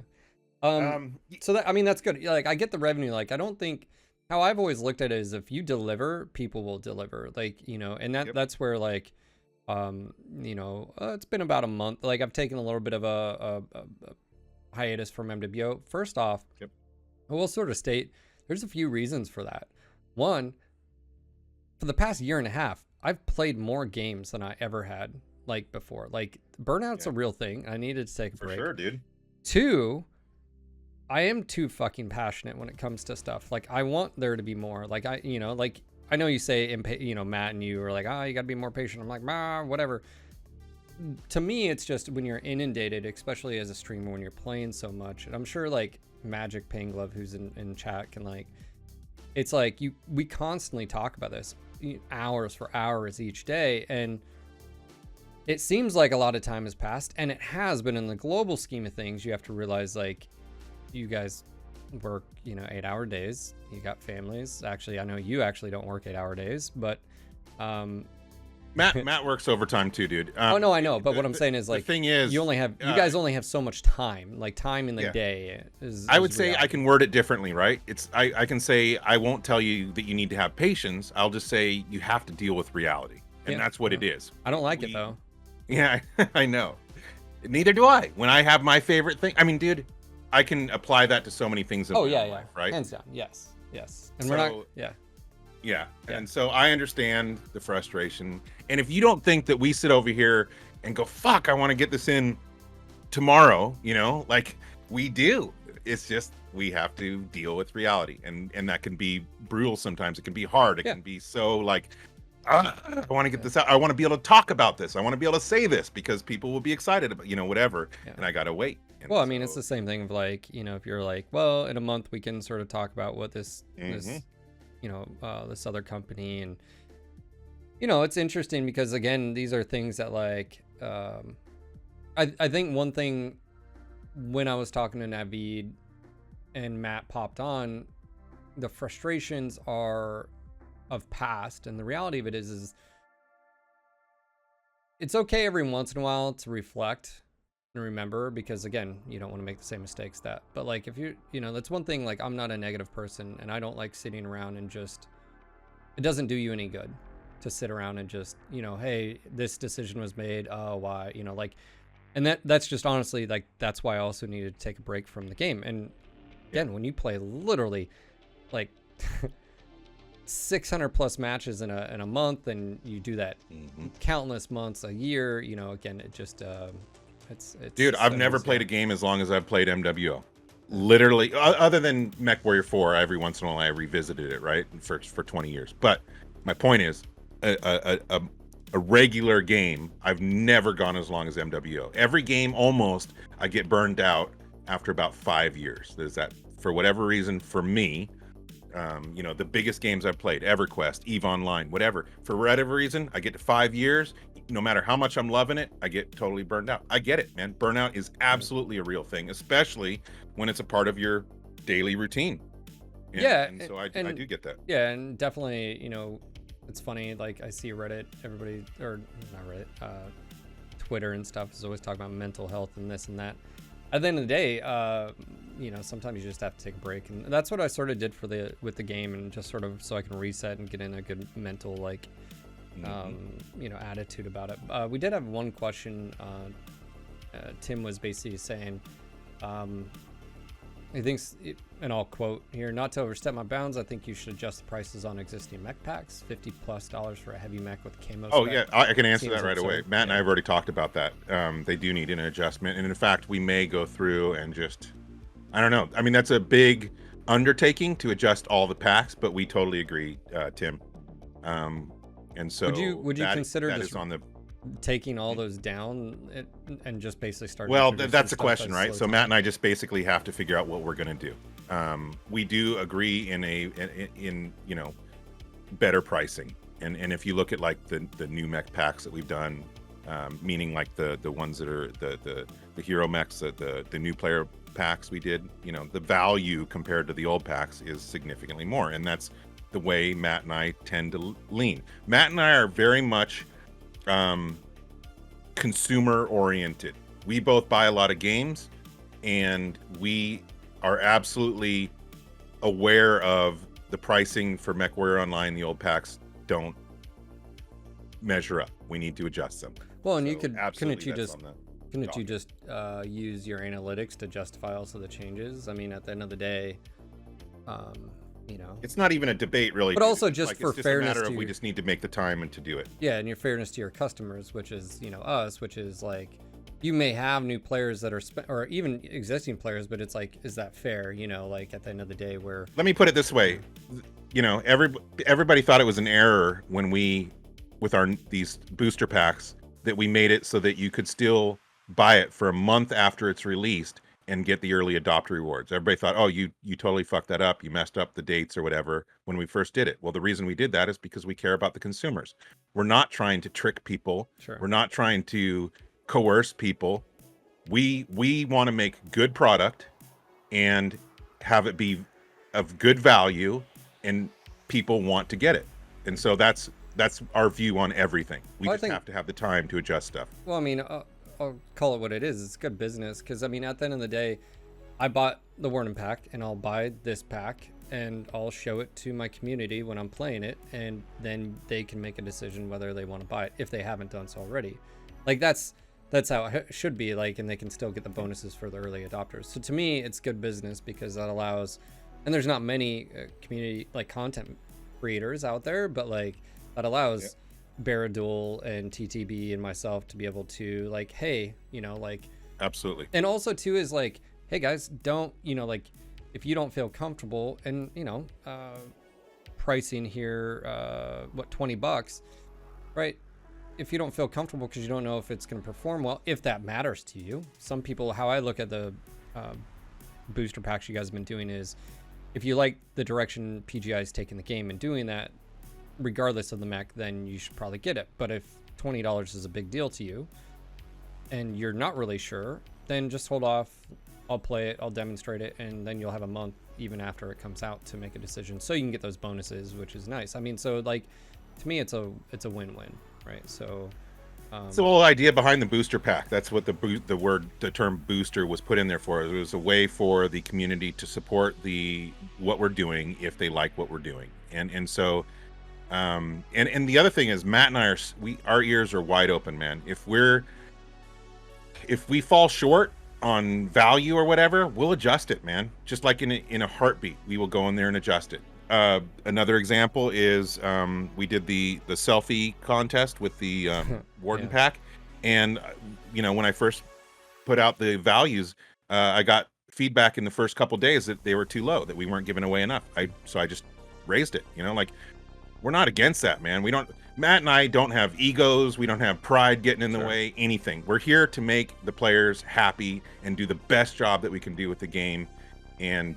So that, I mean, that's good. Like, I get the revenue. Like, I don't think, how I've always looked at it is if you deliver, people will deliver. Like, you know, and that's where like, you know, it's been about a month. Like I've taken a little bit of a hiatus from MWO. First off, I will sort of state there's a few reasons for that. One, for the past year and a half, I've played more games than I ever had like before. Like Burnout's a real thing. I needed to take a break. For sure, dude. Two, I am too fucking passionate when it comes to stuff. Like I want there to be more. Like I know you say, you know, Matt and you are like, you got to be more patient. I'm like, whatever. To me, it's just when you're inundated, especially as a streamer, when you're playing so much. And I'm sure like Magic Panglove, who's in chat, can like, it's like we constantly talk about this hours for hours each day. And it seems like a lot of time has passed, and it has, but in the global scheme of things, you have to realize like you guys work, you know, 8-hour days. You got families. Actually, I know you actually don't work 8-hour days, but Matt works overtime too, dude. Oh no, I know, but what I'm saying is like, the thing is, you guys only have so much time. Like time in the day is. I would say I can word it differently, right? I can say I won't tell you that you need to have patience. I'll just say you have to deal with reality, and that's what it is. I don't like it though. Yeah, I know. Neither do I. When I have my favorite thing, I mean, dude, I can apply that to so many things in my life, right? Hands down, yes. And we're not, yeah. And so I understand the frustration. And if you don't think that we sit over here and go, fuck, I want to get this in tomorrow, you know, like we do. It's just we have to deal with reality, and that can be brutal sometimes. It can be hard. It can be so like, I want to get this out. I want to be able to talk about this. I want to be able to say this because people will be excited about, you know, whatever. And I gotta wait. And well, I mean, it's the same thing of like, you know, if you're like, well, in a month we can sort of talk about what this, you know, this other company, and you know, it's interesting because again, these are things that like, I think one thing when I was talking to Naveed and Matt popped on, the frustrations are of past, and the reality of it is it's okay every once in a while to reflect and remember, because again, you don't want to make the same mistakes but like if you know, that's one thing. Like I'm not a negative person, and I don't like sitting around and just, it doesn't do you any good to sit around and just, you know, hey, this decision was made, why, you know, like, and that's just honestly like, that's why I also needed to take a break from the game. And again, when you play literally like 600 plus matches in a month, and you do that countless months a year, you know, again, it just it's dude, I've never played a game as long as I've played MWO. Literally, other than Mechwarrior 4, every once in a while I revisited it, right, for 20 years. But my point is, a regular game, I've never gone as long as MWO. Every game almost I get burned out after about 5 years. There's that, for whatever reason, for me. You know, the biggest games I've played, EverQuest, EVE Online, whatever, for whatever reason, I get to 5 years, no matter how much I'm loving it, I get totally burned out. I get it, man. Burnout is absolutely a real thing, especially when it's a part of your daily routine. And so I do get that. Yeah, and definitely, you know, it's funny, like I see Reddit, everybody, or not Reddit, Twitter and stuff is always talking about mental health and this and that. At the end of the day, you know, sometimes you just have to take a break, and that's what I sort of did with the game, and just sort of so I can reset and get in a good mental like you know, attitude about it. We did have one question. Tim was basically saying, he thinks, and I'll quote here, "Not to overstep my bounds, I think you should adjust the prices on existing mech packs. $50+ for a heavy mech with camo Oh spec. yeah, I can answer Seems that right away. absurd." Matt and I have already talked about that. They do need an adjustment, and in fact, we may go through and just, I don't know. I mean, that's a big undertaking to adjust all the packs, but we totally agree, Tim. And so would you consider that just is on the taking all those down and just basically starting? well, introducing that's the stuff question, as right? slows So down? Matt and I just basically have to figure out what we're going to do. We do agree in you know, better pricing, and if you look at like the new mech packs that we've done, meaning like the ones that are the hero mechs, the new player packs we did, you know, the value compared to the old packs is significantly more, and that's the way Matt and I tend to lean. Matt and I are very much consumer oriented. We both buy a lot of games, and we are absolutely aware of the pricing for Mechwarrior Online. The old packs don't measure up. We need to adjust them. Well, and So you couldn't absolutely you that's just on the couldn't you docket. just use your analytics to justify also the changes? I mean, at the end of the day, you know, It's not even a debate, really. But dude. also It's just like, for it's just fairness a matter to of we your- just need to make the time and to do it. yeah, and your fairness to your customers, which is, you know, us, which is like, you may have new players that are or even existing players, but it's like, is that fair? You know, like at the end of the day, where Let me put it this way, you know, everybody thought it was an error when we, with these booster packs, that we made it so that you could still buy it for a month after it's released and get the early adopter rewards. Everybody thought, oh, you totally fucked that up. You messed up the dates or whatever when we first did it. Well, the reason we did that is because we care about the consumers. We're not trying to trick people. Sure. We're not trying to coerce people. We want to make good product and have it be of good value, and people want to get it. And so that's our view on everything. We Well, I just think- have to have the time to adjust stuff. Well, I mean, I'll call it what it is. It's good business, because I mean, at the end of the day, I bought the Warden pack, and I'll buy this pack, and I'll show it to my community when I'm playing it, and then they can make a decision whether they want to buy it if they haven't done so already. Like that's how it should be. Like, and they can still get the bonuses for the early adopters. So to me, it's good business because that allows, and there's not many community like content creators out there, but like that allows Baradul and TTB and myself to be able to like, hey, you know, like, Absolutely. and also too is like, hey guys, don't, you know, like if you don't feel comfortable, and you know, pricing here, what, $20, right? If you don't feel comfortable because you don't know if it's going to perform well, if that matters to you. Some people, how I look at the booster packs you guys have been doing is, if you like the direction PGI is taking the game and doing that, regardless of the mech, then you should probably get it. But if $20 is a big deal to you and you're not really sure, then just hold off. I'll play it, I'll demonstrate it, and then you'll have a month even after it comes out to make a decision, so you can get those bonuses, which is nice. I mean, so like, to me, it's a win-win, right? So It's the whole idea behind the booster pack. That's what the term booster was put in there for. It was a way for the community to support what we're doing if they like what we're doing. And so and the other thing is, Matt and I our ears are wide open, man. If we fall short on value or whatever, we'll adjust it, man. Just like in a heartbeat, we will go in there and adjust it. Another example is we did the selfie contest with the Warden pack, and you know, when I first put out the values, I got feedback in the first couple days that they were too low, that we weren't giving away enough. So I just raised it. You know, like, we're not against that, man. Matt and I don't have egos. We don't have pride getting in the way, anything. We're here to make the players happy and do the best job that we can do with the game. And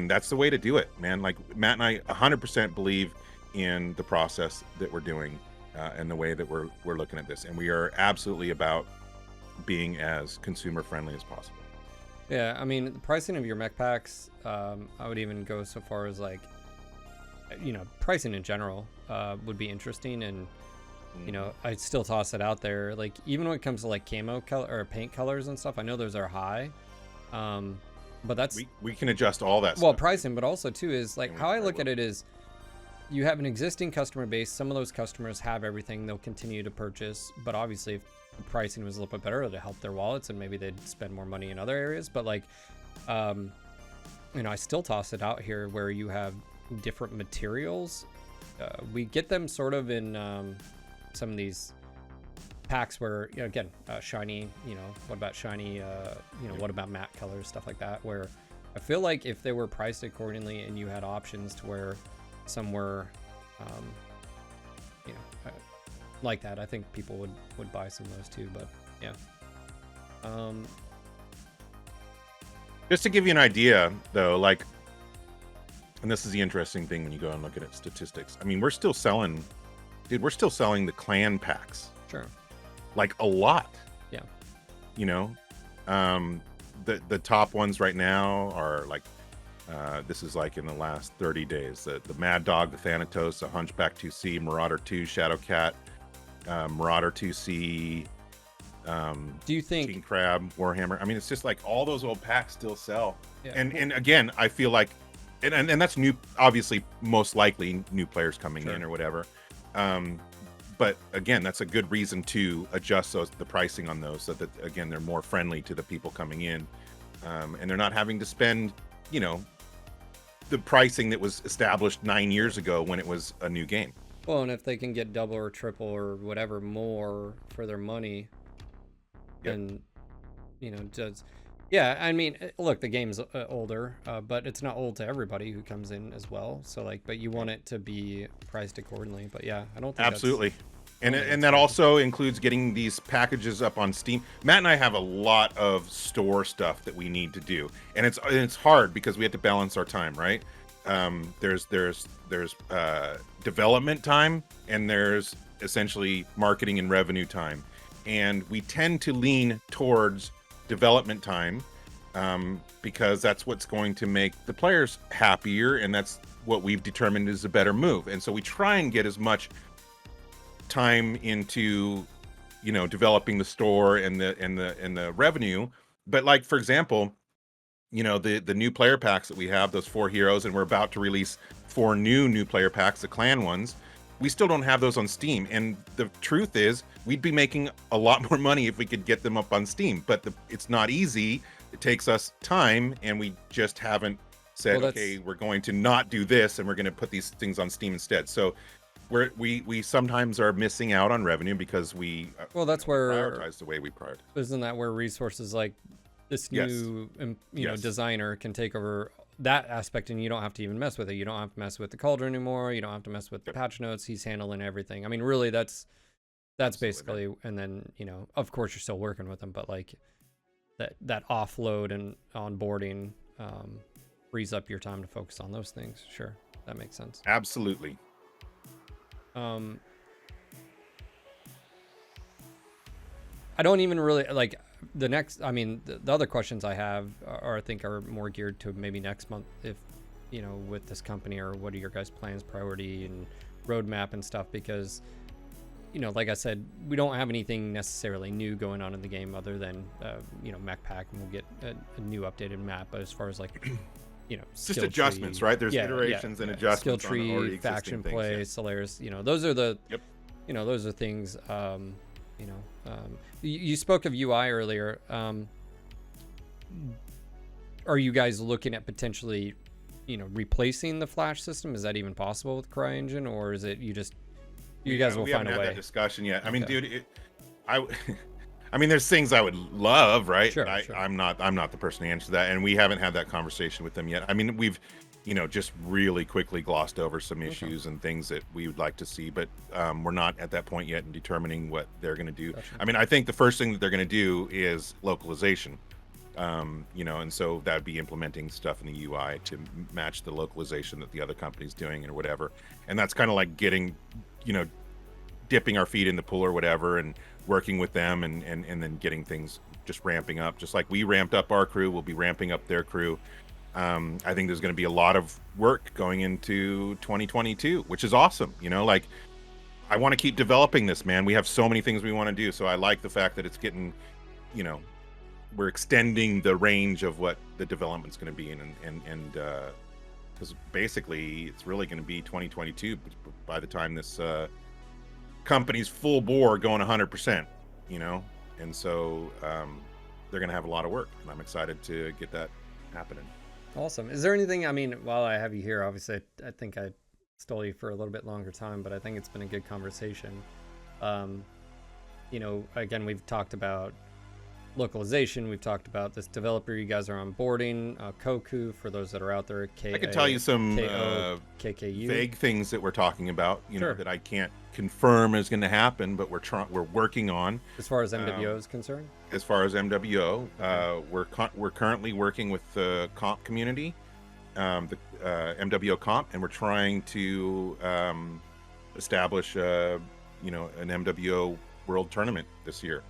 that's the way to do it, man. Like, Matt and I 100% believe in the process that we're doing and the way that we're looking at this. And we are absolutely about being as consumer friendly as possible. yeah, I mean, the pricing of your mech packs, I would even go so far as like, you know, pricing in general would be interesting. And you know, I'd still toss it out there, like, even when it comes to like camo color or paint colors and stuff, I know those are high, but that's we can adjust all that well, stuff. pricing, but also too is like, And we how I probably look at will. it is, you have an existing customer base. Some of those customers have everything. They'll continue to purchase, but obviously if the pricing was a little bit better, to help their wallets and maybe they'd spend more money in other areas. But like, you know, I still toss it out here where you have different materials. We get them sort of in some of these packs where, you know, again, shiny, you know, what about shiny, you know, what about matte colors, stuff like that, where I feel like if they were priced accordingly and you had options to where some were, you know, like that, I think people would buy some of those too. But yeah. Just to give you an idea, though, like, and this is the interesting thing when you go and look at statistics. I mean, we're still selling, dude, we're still selling the clan packs. Sure. Like a lot. Yeah. You know, the top ones right now are like, this is like in the last 30 days, the Mad Dog, the Thanatos, the Hunchback 2C, Marauder 2, Shadowcat, Marauder 2C, do you think King Crab, Warhammer? I mean, it's just like all those old packs still sell. Yeah. And again, I feel like, and that's new, obviously, most likely new players coming Sure. in or whatever. But again, that's a good reason to adjust the pricing on those so that, again, they're more friendly to the people coming in. And they're not having to spend, you know, the pricing that was established 9 years ago when it was a new game. Well, and if they can get double or triple or whatever more for their money, Yep. then, you know, does, yeah, I mean, look, the game's older, but it's not old to everybody who comes in as well. So like, but you want it to be priced accordingly. But yeah, I don't think Absolutely. And that's that fair. also includes getting these packages up on Steam. Matt and I have a lot of store stuff that we need to do, and it's hard because we have to balance our time, right? There's development time, and there's essentially marketing and revenue time, and we tend to lean towards development time because that's what's going to make the players happier, and that's what we've determined is a better move. And so we try and get as much time into, you know, developing the store and the revenue. But like, for example, you know, the new player packs that we have, those 4 heroes, and we're about to release 4 new player packs, the clan ones, we still don't have those on Steam. And the truth is, we'd be making a lot more money if we could get them up on Steam, but it's not easy. It takes us time, and we just haven't said, okay, we're going to not do this, and we're going to put these things on Steam instead. So we sometimes are missing out on revenue because we that's where prioritize the way we prioritize. Isn't that where resources like this Yes. new, you know, Yes. designer can take over that aspect, and you don't have to even mess with it. You don't have to mess with the cauldron anymore. You don't have to mess with the patch notes. He's handling everything. I mean, really, that's Absolutely. basically, and then, you know, of course you're still working with them, but like that offload and onboarding frees up your time to focus on those things. Sure, that makes sense. Absolutely. I don't even really like the next. I mean, the other questions I have are I think are more geared to maybe next month, if, you know, with this company, or what are your guys' plans, priority, and roadmap and stuff, because, you know, like I said, we don't have anything necessarily new going on in the game other than, you know, Mech Pack, and we'll get a new updated map. But as far as like, you know, Just skill adjustments, tree, right? There's iterations and adjustments skill on tree, already faction existing play, things, Solaris, you know, those are the, Yep. you know, those are things, you know, you spoke of UI earlier. Are you guys looking at potentially, you know, replacing the Flash system? Is that even possible with CryEngine, or is it you guys will we find haven't a had way? that discussion yet. I mean, Okay. dude, I mean, there's things I would love, right? Sure, But sure. I'm not the person to answer that, and we haven't had that conversation with them yet. I mean, we've, you know, just really quickly glossed over some issues and things that we would like to see, but we're not at that point yet in determining what they're going to do. Gotcha. I mean, I think the first thing that they're going to do is localization, you know, and so that'd be implementing stuff in the UI to match the localization that the other company's doing or whatever. And that's kind of like getting, you know, dipping our feet in the pool or whatever, and working with them, and then getting things just ramping up. Just like we ramped up our crew, we'll be ramping up their crew. I think there's going to be a lot of work going into 2022, which is awesome. You know, like, I want to keep developing this, man. We have so many things we want to do. So I like the fact that it's getting, you know, we're extending the range of what the development's going to be, and because basically it's really going to be 2022 by the time this company's full bore going 100%, and so they're going to have a lot of work, and I'm excited to get that happening. Awesome. Is there anything, I mean, while I have you here, obviously I think I stole you for a little bit longer time, but I think it's been a good conversation. Again, we've talked about localization, we've talked about this developer you guys are onboarding, Koku, for those that are out there. I can tell you some KKU. vague things that we're talking about, Sure. that I can't confirm is going to happen, but we're working on. As far as MWO is concerned? As far as MWO, we're currently working with the comp community, the MWO comp, and we're trying to establish an MWO world tournament this year,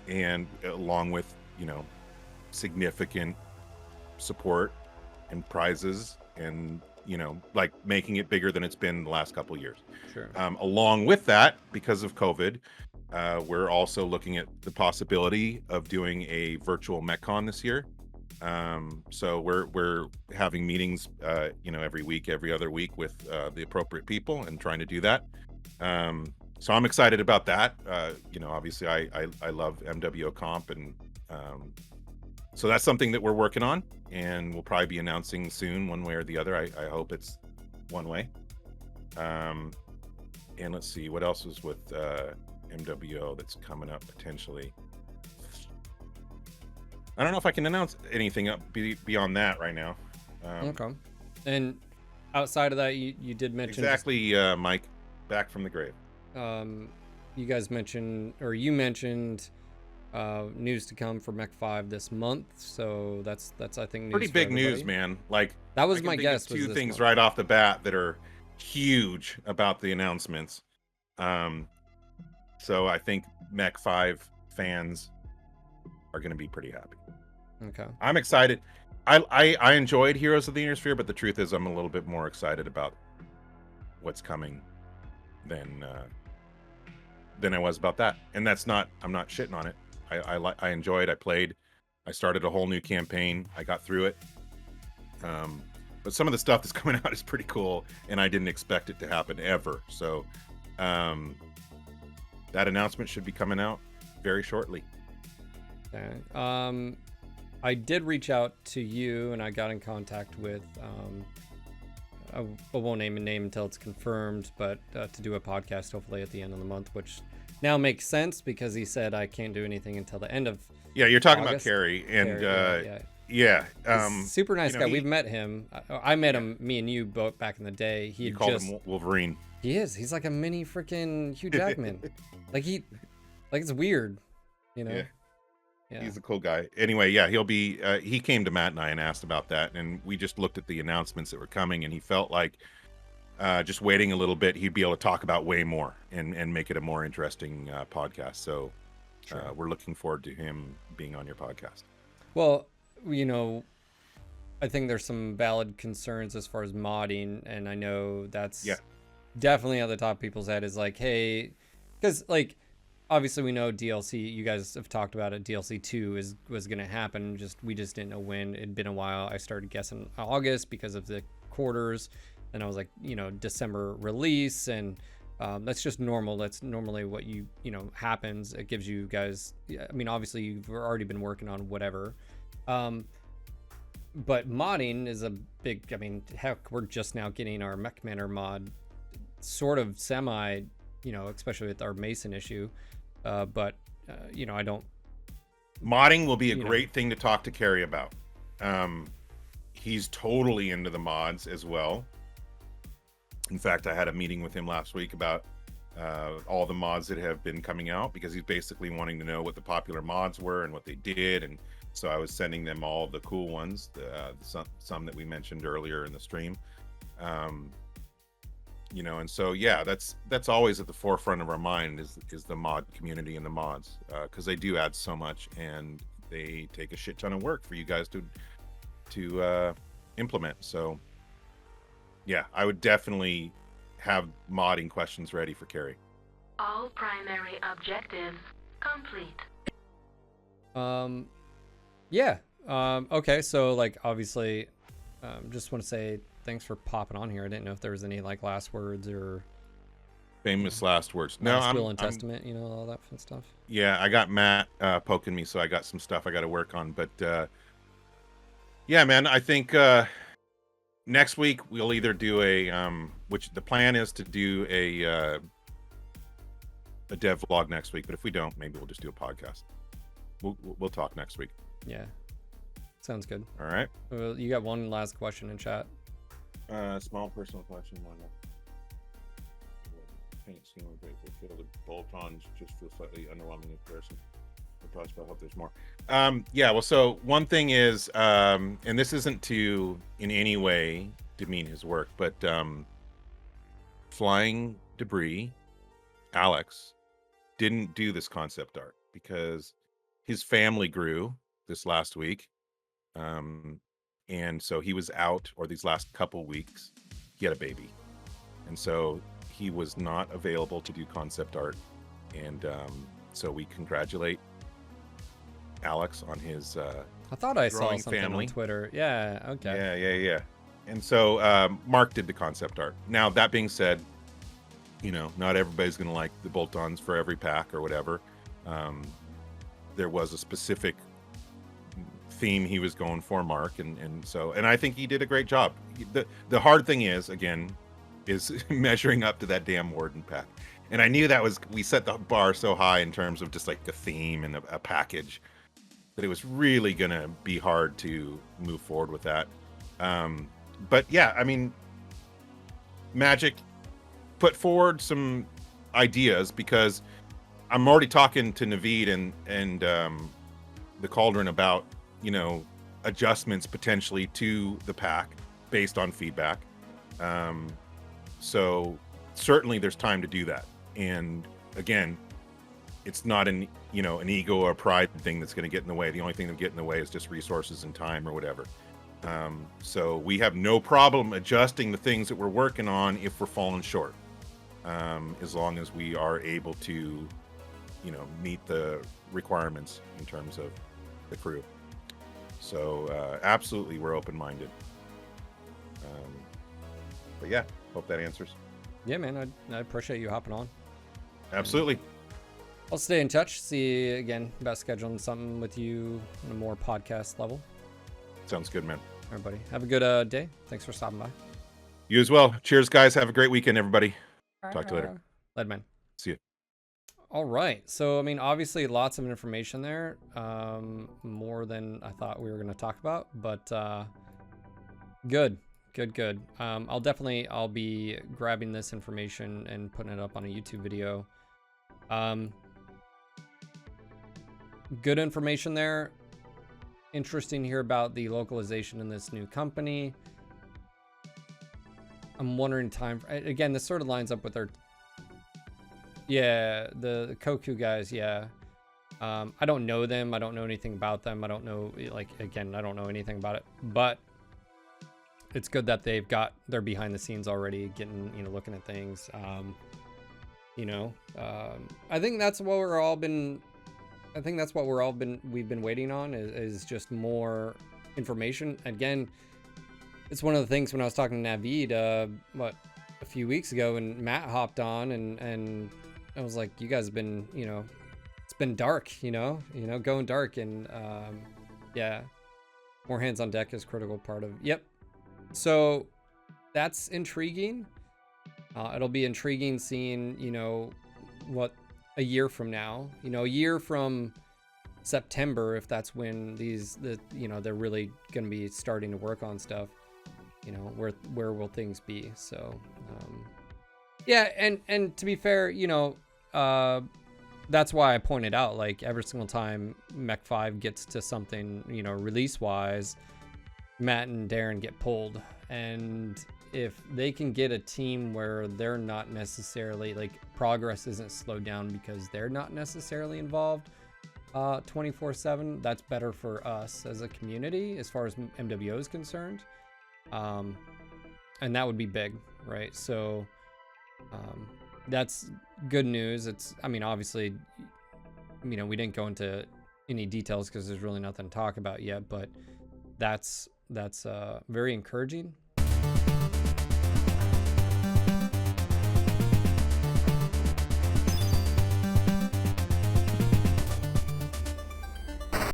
and along with significant support and prizes, and like making it bigger than it's been the last couple of years. Sure. Along with that, because of COVID, we're also looking at the possibility of doing a virtual MechCon this year. So we're having meetings, every week, every other week with the appropriate people, and trying to do that. So I'm excited about that. Obviously I love MWO comp, and so that's something that we're working on, and we'll probably be announcing soon, one way or the other. I hope it's one way. And let's see what else is with MWO that's coming up potentially. I don't know if I can announce anything up beyond that right now. Okay. And outside of that, you did mention exactly, Mike, back from the grave. You guys mentioned, or you mentioned, news to come for Mech 5 this month. So that's I think news pretty big news, man. Like, that was my guess. Two things right off the bat that are huge about the announcements. So I think Mech 5 fans are going to be pretty happy. Okay. I'm excited. I enjoyed Heroes of the Inner Sphere, but the truth is I'm a little bit more excited about what's coming than I was about that. And I'm not shitting on it. I enjoyed, I played, I started a whole new campaign. I got through it. But some of the stuff that's coming out is pretty cool, and I didn't expect it to happen ever. So that announcement should be coming out very shortly. Okay. I did reach out to you, and I got in contact with I won't name a name until it's confirmed, but to do a podcast hopefully at the end of the month, which now makes sense because he said I can't do anything until the end of you're talking August. about Carrie, and yeah. Super nice guy. We've met him. I met him, me and you both back in the day. He called him Wolverine. He is. He's like a mini freaking Hugh Jackman. like it's weird, Yeah. He's a cool guy. Anyway, he'll be. He came to Matt and I and asked about that, and we just looked at the announcements that were coming, and he felt like just waiting a little bit, he'd be able to talk about way more and make it a more interesting podcast. So sure. We're looking forward to him being on your podcast. Well, I think there's some valid concerns as far as modding, and I know that's definitely at the top of people's head is like, hey, because obviously we know DLC, you guys have talked about it, DLC 2 was going to happen, we just didn't know when. It'd been a while. I started guessing August because of the quarters, and I was like, December release, and that's just normal. That's normally what happens. It gives you guys, obviously you've already been working on whatever, but modding is a big, heck, we're just now getting our Mech Manor mod sort of semi, especially with our Mason issue. But I don't. Modding will be a great thing to talk to Carrie about. He's totally into the mods as well. In fact, I had a meeting with him last week about all the mods that have been coming out, because he's basically wanting to know what the popular mods were and what they did. And so I was sending them all the cool ones, some that we mentioned earlier in the stream. And so that's always at the forefront of our mind is the mod community and the mods, because they do add so much, and they take a shit ton of work for you guys to implement. So I would definitely have modding questions ready for Carrie. All primary objectives complete. Okay, so obviously Just want to say thanks for popping on here. I didn't know if there was any like last words or famous last words. No, last will and testament, you know, all that fun stuff. Yeah, I got Matt poking me, so I got some stuff I got to work on. But yeah, man, I think next week we'll either do a which the plan is to do a dev vlog next week. But if we don't, maybe we'll just do a podcast. We'll talk next week. Yeah, sounds good. All right. You got one last question in chat. Small personal question. One. Paint seem great for field. The bolt-ons just feel slightly underwhelming in comparison. I hope there's more. Yeah. Well, so one thing is, and this isn't to in any way demean his work, but flying debris, Alex didn't do this concept art because his family grew this last week. And so he was out, or these last couple weeks, he had a baby. And so he was not available to do concept art. And so we congratulate Alex on his I thought I saw growing something family. on Twitter. Yeah, okay. Yeah. And so Mark did the concept art. Now, that being said, you know, not everybody's going to like the bolt-ons for every pack or whatever. There was a specific theme he was going for, Mark, and I think he did a great job. The hard thing is measuring up to that damn Warden pack. And I knew that we set the bar so high in terms of just like a theme and a package that it was really gonna be hard to move forward with that. But yeah, I mean, Magic put forward some ideas, because I'm already talking to Naveed and the Cauldron about, you know, adjustments potentially to the pack based on feedback. So certainly there's time to do that. And again, it's not an ego or pride thing that's going to get in the way. The only thing that get in the way is just resources and time or whatever. So we have no problem adjusting the things that we're working on if we're falling short, as long as we are able to, you know, meet the requirements in terms of the crew. So absolutely, we're open-minded. But yeah, hope that answers. Yeah, man, I appreciate you hopping on. Absolutely. I'll stay in touch. See again about scheduling something with you on a more podcast level. Sounds good, man. Everybody, have a good day. Thanks for stopping by. You as well. Cheers, guys. Have a great weekend, everybody. Talk to you later. Later, man. See you. All right. So, I mean, obviously lots of information there. More than I thought we were going to talk about, but good. I'll be grabbing this information and putting it up on a YouTube video. Good information there. Interesting to hear about the localization in this new company. I'm wondering again, this sort of lines up with their, yeah, the Koku guys. Yeah. I don't know them. I don't know anything about them. I don't know, like, again, I don't know anything about it, but it's good that they're behind the scenes already getting, looking at things. I think that's what we've been waiting on is just more information. Again, it's one of the things when I was talking to Naveed, a few weeks ago, and Matt hopped on and I was like, you guys have been, it's been dark, going dark, and yeah, more hands on deck is critical part of, yep. So that's intriguing. It'll be intriguing seeing, what a year from now, a year from September, if that's when they're really going to be starting to work on stuff, where will things be? So, yeah. And to be fair, that's why I pointed out, like, every single time Mech 5 gets to something, release wise, Matt and Daeron get pulled. And if they can get a team where they're not necessarily, like, progress isn't slowed down because they're not necessarily involved 24/7, that's better for us as a community as far as MWO is concerned. And that would be big, right? So that's good news. Obviously, we didn't go into any details because there's really nothing to talk about yet, but that's that's very encouraging.